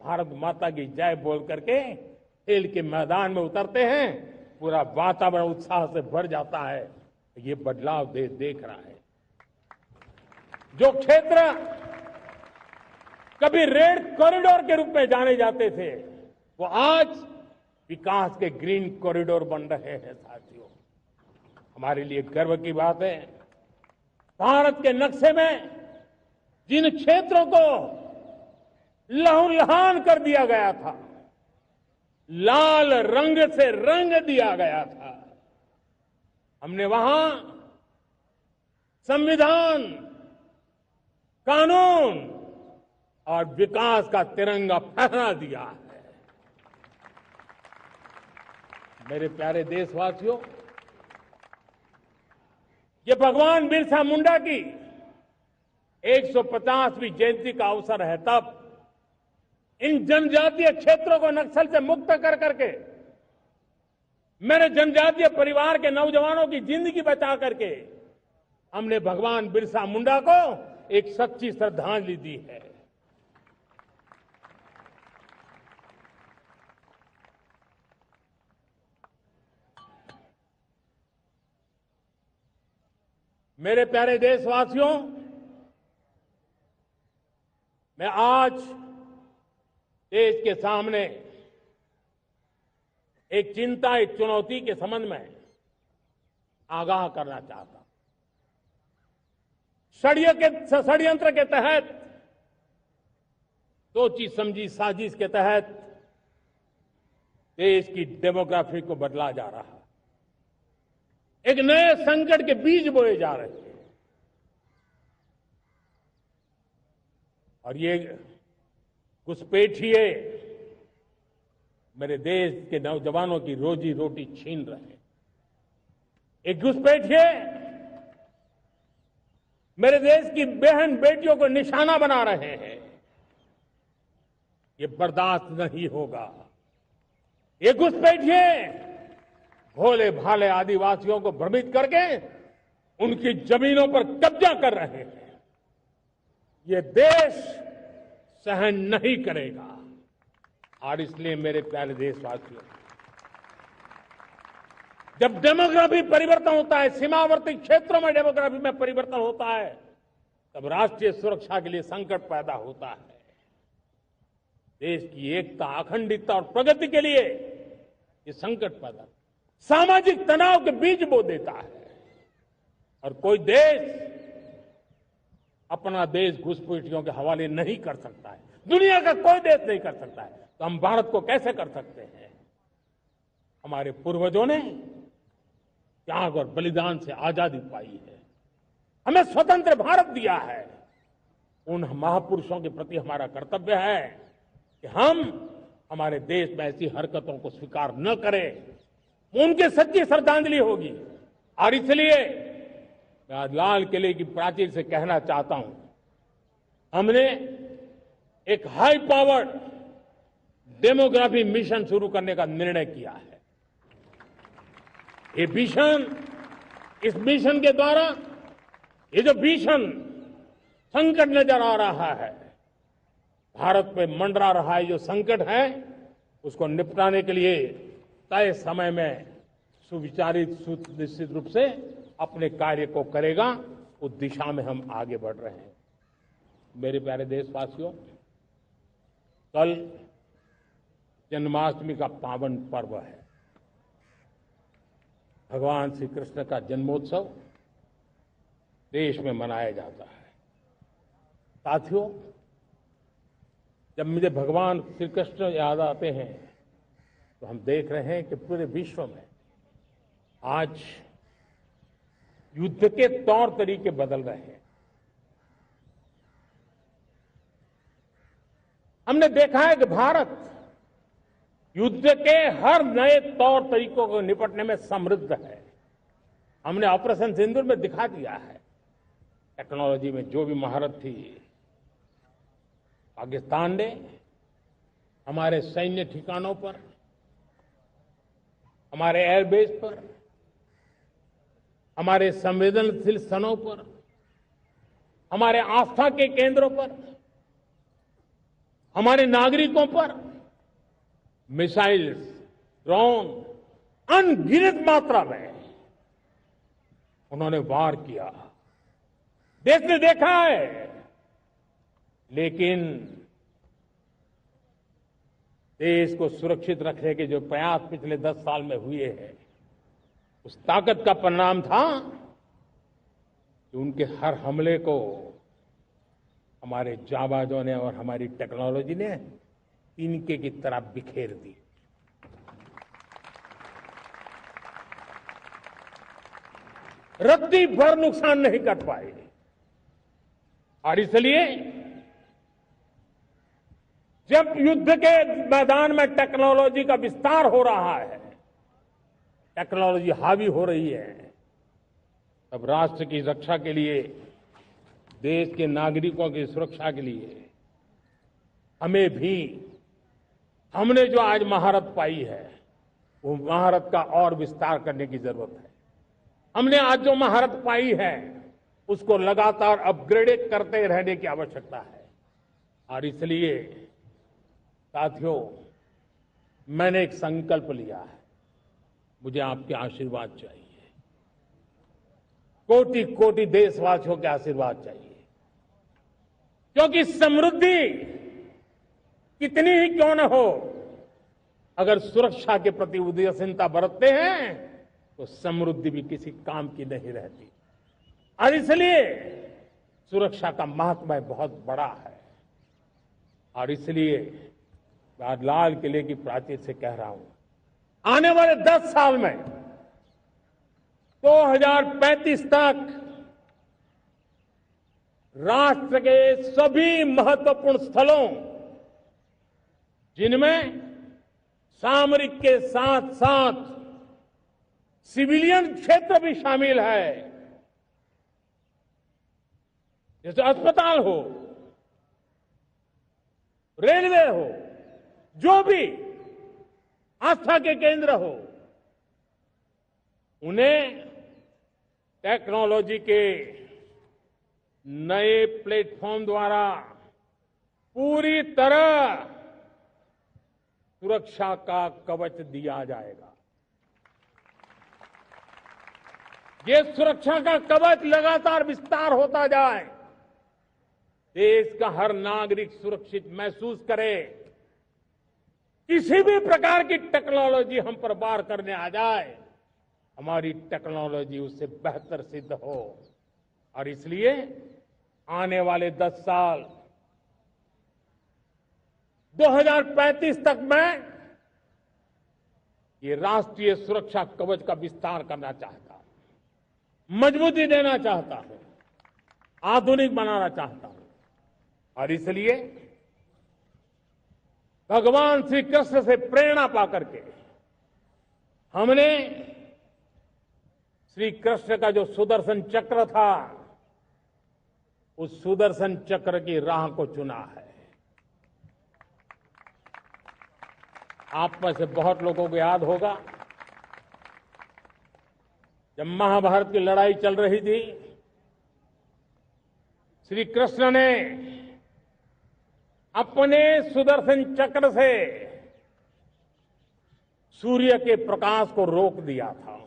भारत माता की जय बोल करके खेल के मैदान में उतरते हैं, पूरा वातावरण उत्साह से भर जाता है। ये बदलाव देश देख रहा है। जो क्षेत्र कभी रेड कॉरिडोर के रूप में जाने जाते थे, वो आज विकास के ग्रीन कॉरिडोर बन रहे हैं। साथियों, हमारे लिए गर्व की बात है, भारत के नक्शे में जिन क्षेत्रों को लहूलुहान कर दिया गया था, लाल रंग से रंग दिया गया था, हमने वहां संविधान, कानून और विकास का तिरंगा फहरा दिया है। मेरे प्यारे देशवासियों, ये भगवान बिरसा मुंडा की 150वीं जयंती का अवसर है। तब इन जनजातीय क्षेत्रों को नक्सल से मुक्त कर करके, मेरे जनजातीय परिवार के नौजवानों की जिंदगी बचा करके, हमने भगवान बिरसा मुंडा को एक सच्ची श्रद्धांजलि दी है। मेरे प्यारे देशवासियों, मैं आज देश के सामने एक चिंता, एक चुनौती के संबंध में आगाह करना चाहता हूं। षड्यंत्र के तहत, सोची समझी साजिश के तहत देश की डेमोग्राफी को बदला जा रहा है। एक नए संकट के बीज बोए जा रहे हैं और ये घुसपैठिए मेरे देश के नौजवानों की रोजी रोटी छीन रहे हैं। एक घुसपैठिए मेरे देश की बहन बेटियों को निशाना बना रहे हैं। ये बर्दाश्त नहीं होगा। ये घुसपैठिए भोले भाले आदिवासियों को भ्रमित करके उनकी जमीनों पर कब्जा कर रहे हैं। ये देश सहन नहीं करेगा। और इसलिए मेरे प्यारे देशवासियों, जब डेमोग्राफी परिवर्तन होता है, सीमावर्ती क्षेत्रों में डेमोग्राफी में परिवर्तन होता है, तब राष्ट्रीय सुरक्षा के लिए संकट पैदा होता है। देश की एकता, अखंडता और प्रगति के लिए ये संकट पैदा, सामाजिक तनाव के बीज बो देता है। और कोई देश अपना देश घुसपैठियों के हवाले नहीं कर सकता है। दुनिया का कोई देश नहीं कर सकता है, तो हम भारत को कैसे कर सकते हैं? हमारे पूर्वजों ने त्याग और बलिदान से आजादी पाई है, हमें स्वतंत्र भारत दिया है। उन महापुरुषों के प्रति हमारा कर्तव्य है कि हम हमारे देश में ऐसी हरकतों को स्वीकार न करें। उनकी सच्ची श्रद्धांजलि होगी। और इसलिए मैं आज लाल किले की प्राचीर से कहना चाहता हूं, हमने एक हाई पावर्ड डेमोग्राफी मिशन शुरू करने का निर्णय किया है। ये मिशन, इस मिशन के द्वारा ये जो भीषण संकट नजर आ रहा है, भारत में मंडरा रहा है जो संकट है, उसको निपटाने के लिए तय समय में सुविचारित, सुनिश्चित रूप से अपने कार्य को करेगा। उस दिशा में हम आगे बढ़ रहे हैं। मेरे प्यारे देशवासियों, कल जन्माष्टमी का पावन पर्व है। भगवान श्री कृष्ण का जन्मोत्सव देश में मनाया जाता है। साथियों, जब मुझे भगवान श्री कृष्ण याद आते हैं तो हम देख रहे हैं कि पूरे विश्व में आज युद्ध के तौर तरीके बदल रहे हैं। हमने देखा है कि भारत युद्ध के हर नए तौर तरीकों को निपटने में समृद्ध है। हमने ऑपरेशन सिंदूर में दिखा दिया है, टेक्नोलॉजी में जो भी महारत थी, पाकिस्तान ने हमारे सैन्य ठिकानों पर, हमारे एयरबेस पर, हमारे संवेदनशील स्थानों पर हमारे आस्था के केंद्रों पर, हमारे नागरिकों पर मिसाइल्स, ड्रोन अनगिनत मात्रा में उन्होंने वार किया। देश ने देखा है, लेकिन देश को सुरक्षित रखने के जो प्रयास पिछले 10 साल में हुए हैं, उस ताकत का परिणाम था कि उनके हर हमले को हमारे जाबाजों ने और हमारी टेक्नोलॉजी ने तिनके की तरह बिखेर दी। रत्ती भर नुकसान नहीं कर पाए। और इसलिए जब युद्ध के मैदान में टेक्नोलॉजी का विस्तार हो रहा है, टेक्नोलॉजी हावी हो रही है, तब राष्ट्र की रक्षा के लिए, देश के नागरिकों की सुरक्षा के लिए हमें भी, हमने जो आज महारत पाई है, वो महारत का और विस्तार करने की जरूरत है। हमने आज जो महारत पाई है, उसको लगातार अपग्रेडेड करते रहने की आवश्यकता है। और इसलिए साथियों, मैंने एक संकल्प लिया है, मुझे आपके आशीर्वाद चाहिए, कोटि कोटि देशवासियों के आशीर्वाद चाहिए, क्योंकि समृद्धि कितनी ही क्यों न हो, अगर सुरक्षा के प्रति उदासीनता बरतते हैं तो समृद्धि भी किसी काम की नहीं रहती। और इसलिए सुरक्षा का महत्व बहुत बड़ा है। और इसलिए मैं आज लाल किले की प्राचीर से कह रहा हूं, आने वाले 10 साल में 2035 तक राष्ट्र के सभी महत्वपूर्ण स्थलों, जिनमें सामरिक के साथ साथ सिविलियन क्षेत्र भी शामिल है, जैसे अस्पताल हो, रेलवे हो, जो भी आस्था के केंद्र हो, उन्हें टेक्नोलॉजी के नए प्लेटफॉर्म द्वारा पूरी तरह सुरक्षा का कवच दिया जाएगा। ये सुरक्षा का कवच लगातार विस्तार होता जाए, देश का हर नागरिक सुरक्षित महसूस करे, किसी भी प्रकार की टेक्नोलॉजी हम पर वार करने आ जाए, हमारी टेक्नोलॉजी उससे बेहतर सिद्ध हो। और इसलिए आने वाले 10 साल 2035 तक मैं ये राष्ट्रीय सुरक्षा कवच का विस्तार करना चाहता हूं, मजबूती देना चाहता हूं, आधुनिक बनाना चाहता हूं। और इसलिए भगवान श्री कृष्ण से प्रेरणा पाकर के हमने श्री कृष्ण का जो सुदर्शन चक्र था, उस सुदर्शन चक्र की राह को चुना है। आप में से बहुत लोगों को याद होगा, जब महाभारत की लड़ाई चल रही थी, श्री कृष्ण ने अपने सुदर्शन चक्र से सूर्य के प्रकाश को रोक दिया था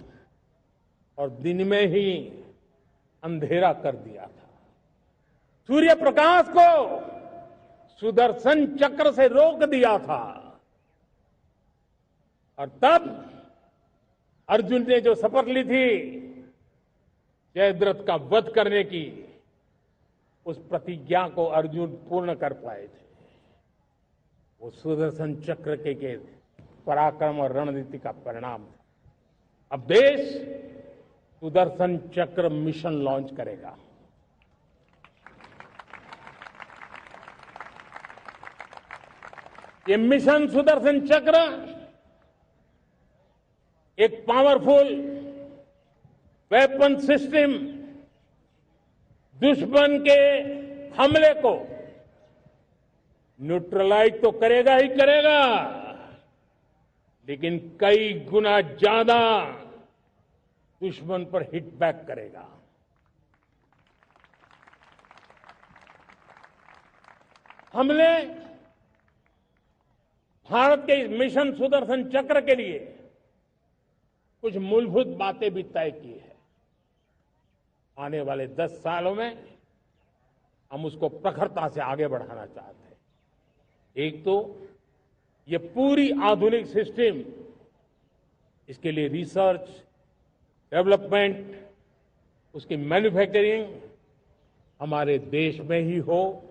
और दिन में ही अंधेरा कर दिया था। सूर्य प्रकाश को सुदर्शन चक्र से रोक दिया था। और तब अर्जुन ने जो शपथ ली थी जयद्रथ का वध करने की, उस प्रतिज्ञा को अर्जुन पूर्ण कर पाए थे। वो सुदर्शन चक्र के पराक्रम और रणनीति का परिणाम था। अब देश सुदर्शन चक्र मिशन लॉन्च करेगा। ये मिशन सुदर्शन चक्र एक पावरफुल वेपन सिस्टम दुश्मन के हमले को न्यूट्रलाइज तो करेगा ही करेगा, लेकिन कई गुना ज्यादा दुश्मन पर हिट बैक करेगा। हमने भारत के इस मिशन सुदर्शन चक्र के लिए कुछ मूलभूत बातें भी तय की है। आने वाले 10 सालों में हम उसको प्रखरता से आगे बढ़ाना चाहते हैं। एक तो ये पूरी आधुनिक सिस्टम, इसके लिए रिसर्च, डेवलपमेंट, उसकी मैन्युफैक्चरिंग हमारे देश में ही हो,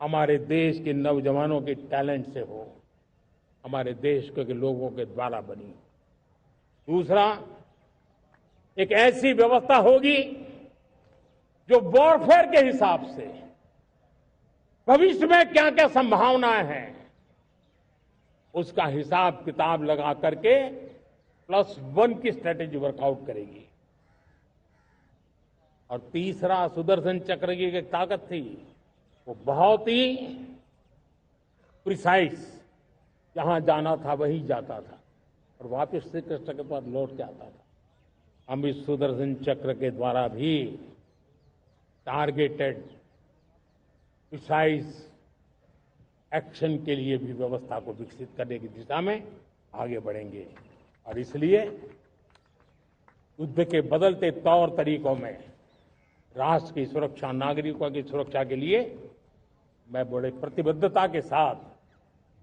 हमारे देश के नौजवानों के टैलेंट से हो, हमारे देश के लोगों के द्वारा बनी। दूसरा, एक ऐसी व्यवस्था होगी जो वॉरफेयर के हिसाब से भविष्य में क्या क्या संभावनाएं हैं उसका हिसाब किताब लगा करके +1 की स्ट्रेटेजी वर्कआउट करेगी। और तीसरा, सुदर्शन चक्र की एक ताकत थी, वो बहुत ही प्रिसाइज, जहां जाना था वहीं जाता था और वापस श्री कृष्ण के पास लौट के आता था। हम इस सुदर्शन चक्र के द्वारा भी टारगेटेड प्रिसाइज एक्शन के लिए भी व्यवस्था को विकसित करने की दिशा में आगे बढ़ेंगे। और इसलिए युद्ध के बदलते तौर तरीकों में राष्ट्र की सुरक्षा, नागरिकों की सुरक्षा के लिए मैं बड़े प्रतिबद्धता के साथ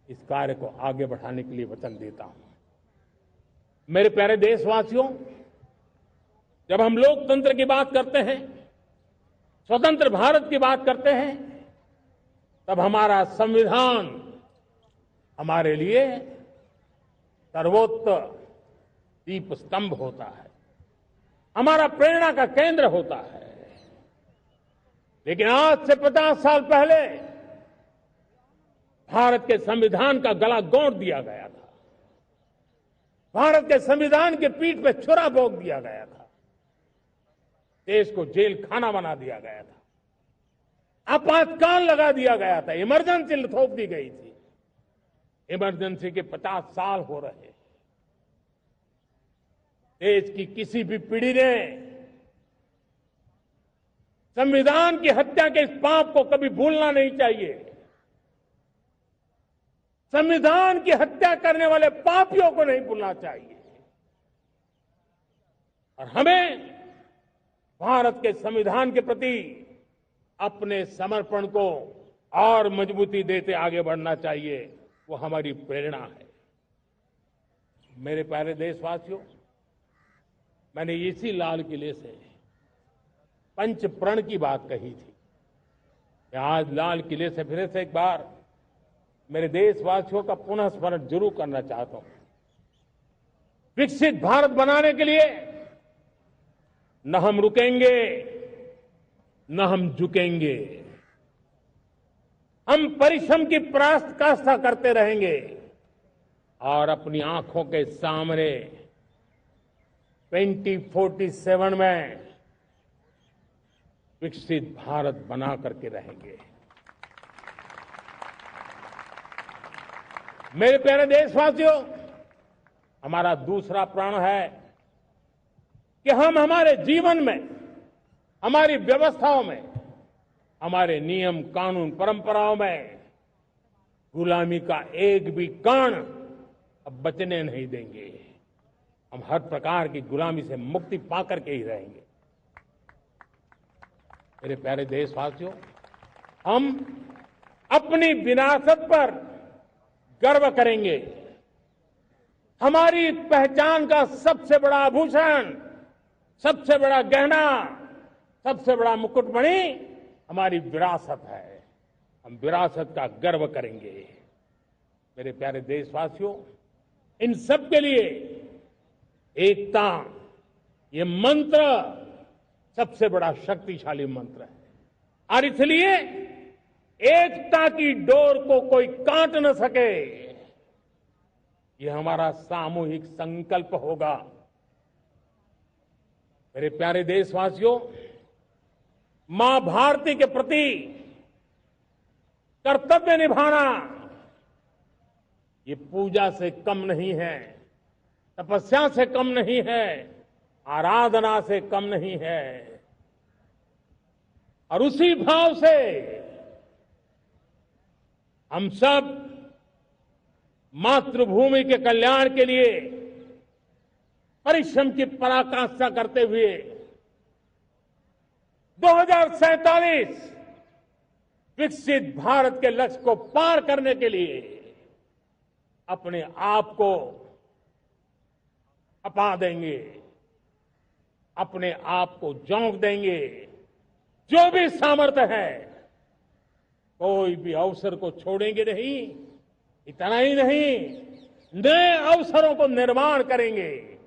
इस कार्य को आगे बढ़ाने के लिए वचन देता हूं। मेरे प्यारे देशवासियों, जब हम लोकतंत्र की बात करते हैं, स्वतंत्र भारत की बात करते हैं, तब हमारा संविधान हमारे लिए सर्वोच्च दीप स्तंभ होता है, हमारा प्रेरणा का केंद्र होता है। लेकिन आज से 50 साल पहले भारत के संविधान का गला घोंट दिया गया था, भारत के संविधान के पीठ पे छुरा भोंक दिया गया था, देश को जेल खाना बना दिया गया था, आपातकाल लगा दिया गया था, इमरजेंसी थोप दी गई थी। इमरजेंसी के 50 साल हो रहे। देश की किसी भी पीढ़ी ने संविधान की हत्या के इस पाप को कभी भूलना नहीं चाहिए। संविधान की हत्या करने वाले पापियों को नहीं भूलना चाहिए। और हमें भारत के संविधान के प्रति अपने समर्पण को और मजबूती देते आगे बढ़ना चाहिए। वो हमारी प्रेरणा है। मेरे प्यारे देशवासियों, मैंने इसी लाल किले से पंच प्रण की बात कही थी। आज लाल किले से फिर से एक बार मेरे देशवासियों का पुनः स्मरण जरूर करना चाहता हूं। विकसित भारत बनाने के लिए न हम रुकेंगे, न हम झुकेंगे। हम परिश्रम की पराकाष्ठा करते रहेंगे और अपनी आंखों के सामने 2047 में विकसित भारत बना करके रहेंगे। मेरे प्यारे देशवासियों, हमारा दूसरा प्रण है कि हम हमारे जीवन में, हमारी व्यवस्थाओं में, हमारे नियम कानून परंपराओं में गुलामी का एक भी कण अब बचने नहीं देंगे। हम हर प्रकार की गुलामी से मुक्ति पाकर के ही रहेंगे। मेरे प्यारे देशवासियों, हम अपनी विरासत पर गर्व करेंगे। हमारी पहचान का सबसे बड़ा आभूषण, सबसे बड़ा गहना, सबसे बड़ा मुकुटमणि हमारी विरासत है। हम विरासत का गर्व करेंगे। मेरे प्यारे देशवासियों, इन सब के लिए एकता, ये मंत्र सबसे बड़ा शक्तिशाली मंत्र है। और इसलिए एकता की डोर को कोई काट न सके, ये हमारा सामूहिक संकल्प होगा। मेरे प्यारे देशवासियों, मां भारती के प्रति कर्तव्य निभाना ये पूजा से कम नहीं है, तपस्या से कम नहीं है, आराधना से कम नहीं है। और उसी भाव से हम सब मातृभूमि के कल्याण के लिए परिश्रम की पराकाष्ठा करते हुए 2047 विकसित भारत के लक्ष्य को पार करने के लिए अपने आप को अपा देंगे, अपने आप को झोंक देंगे। जो भी सामर्थ्य है, कोई भी अवसर को छोड़ेंगे नहीं। इतना ही नहीं, नए अवसरों को निर्माण करेंगे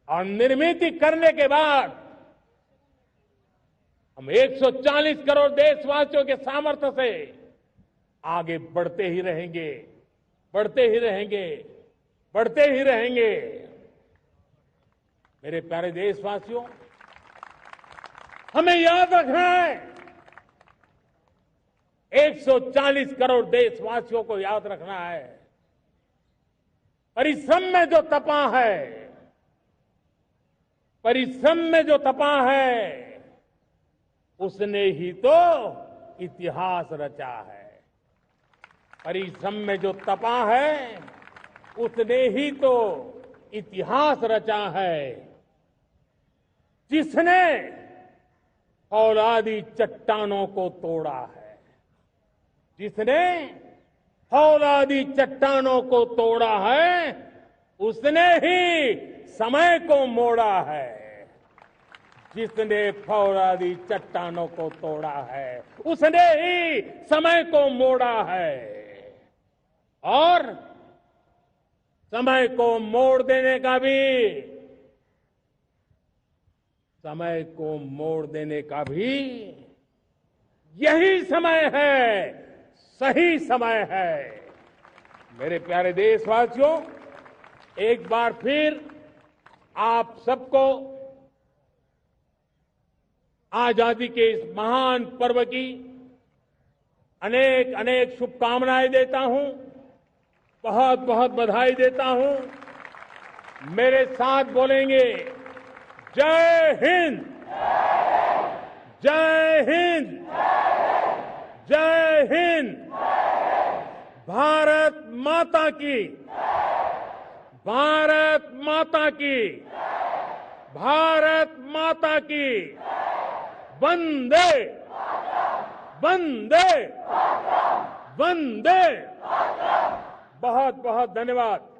और निर्मित करने के बाद हम 140 करोड़ देशवासियों के सामर्थ्य से आगे बढ़ते ही रहेंगे, बढ़ते ही रहेंगे, बढ़ते ही रहेंगे। मेरे प्यारे देशवासियों, हमें याद रखना है, 140 करोड़ देशवासियों को याद रखना है, परिश्रम में जो तपा है, परिश्रम में जो तपा है, उसने ही तो इतिहास रचा है। परिश्रम में जो तपा है, उसने ही तो इतिहास रचा है। जिसने फौलादी चट्टानों को तोड़ा है, जिसने फौलादी चट्टानों को तोड़ा है, उसने ही समय को मोड़ा है। जिसने फौलादी चट्टानों को तोड़ा है, उसने ही समय को मोड़ा है। और समय को मोड़ देने का भी, समय को मोड़ देने का भी यही समय है, सही समय है। मेरे प्यारे देशवासियों, एक बार फिर आप सबको आजादी के इस महान पर्व की अनेक अनेक शुभकामनाएं देता हूं, बहुत बहुत बधाई देता हूं। मेरे साथ बोलेंगे, जय हिंद, जय हिंद, जय हिंद। भारत माता की, भारत माता की, भारत माता की। वंदे, वंदे, वंदे। बहुत बहुत धन्यवाद।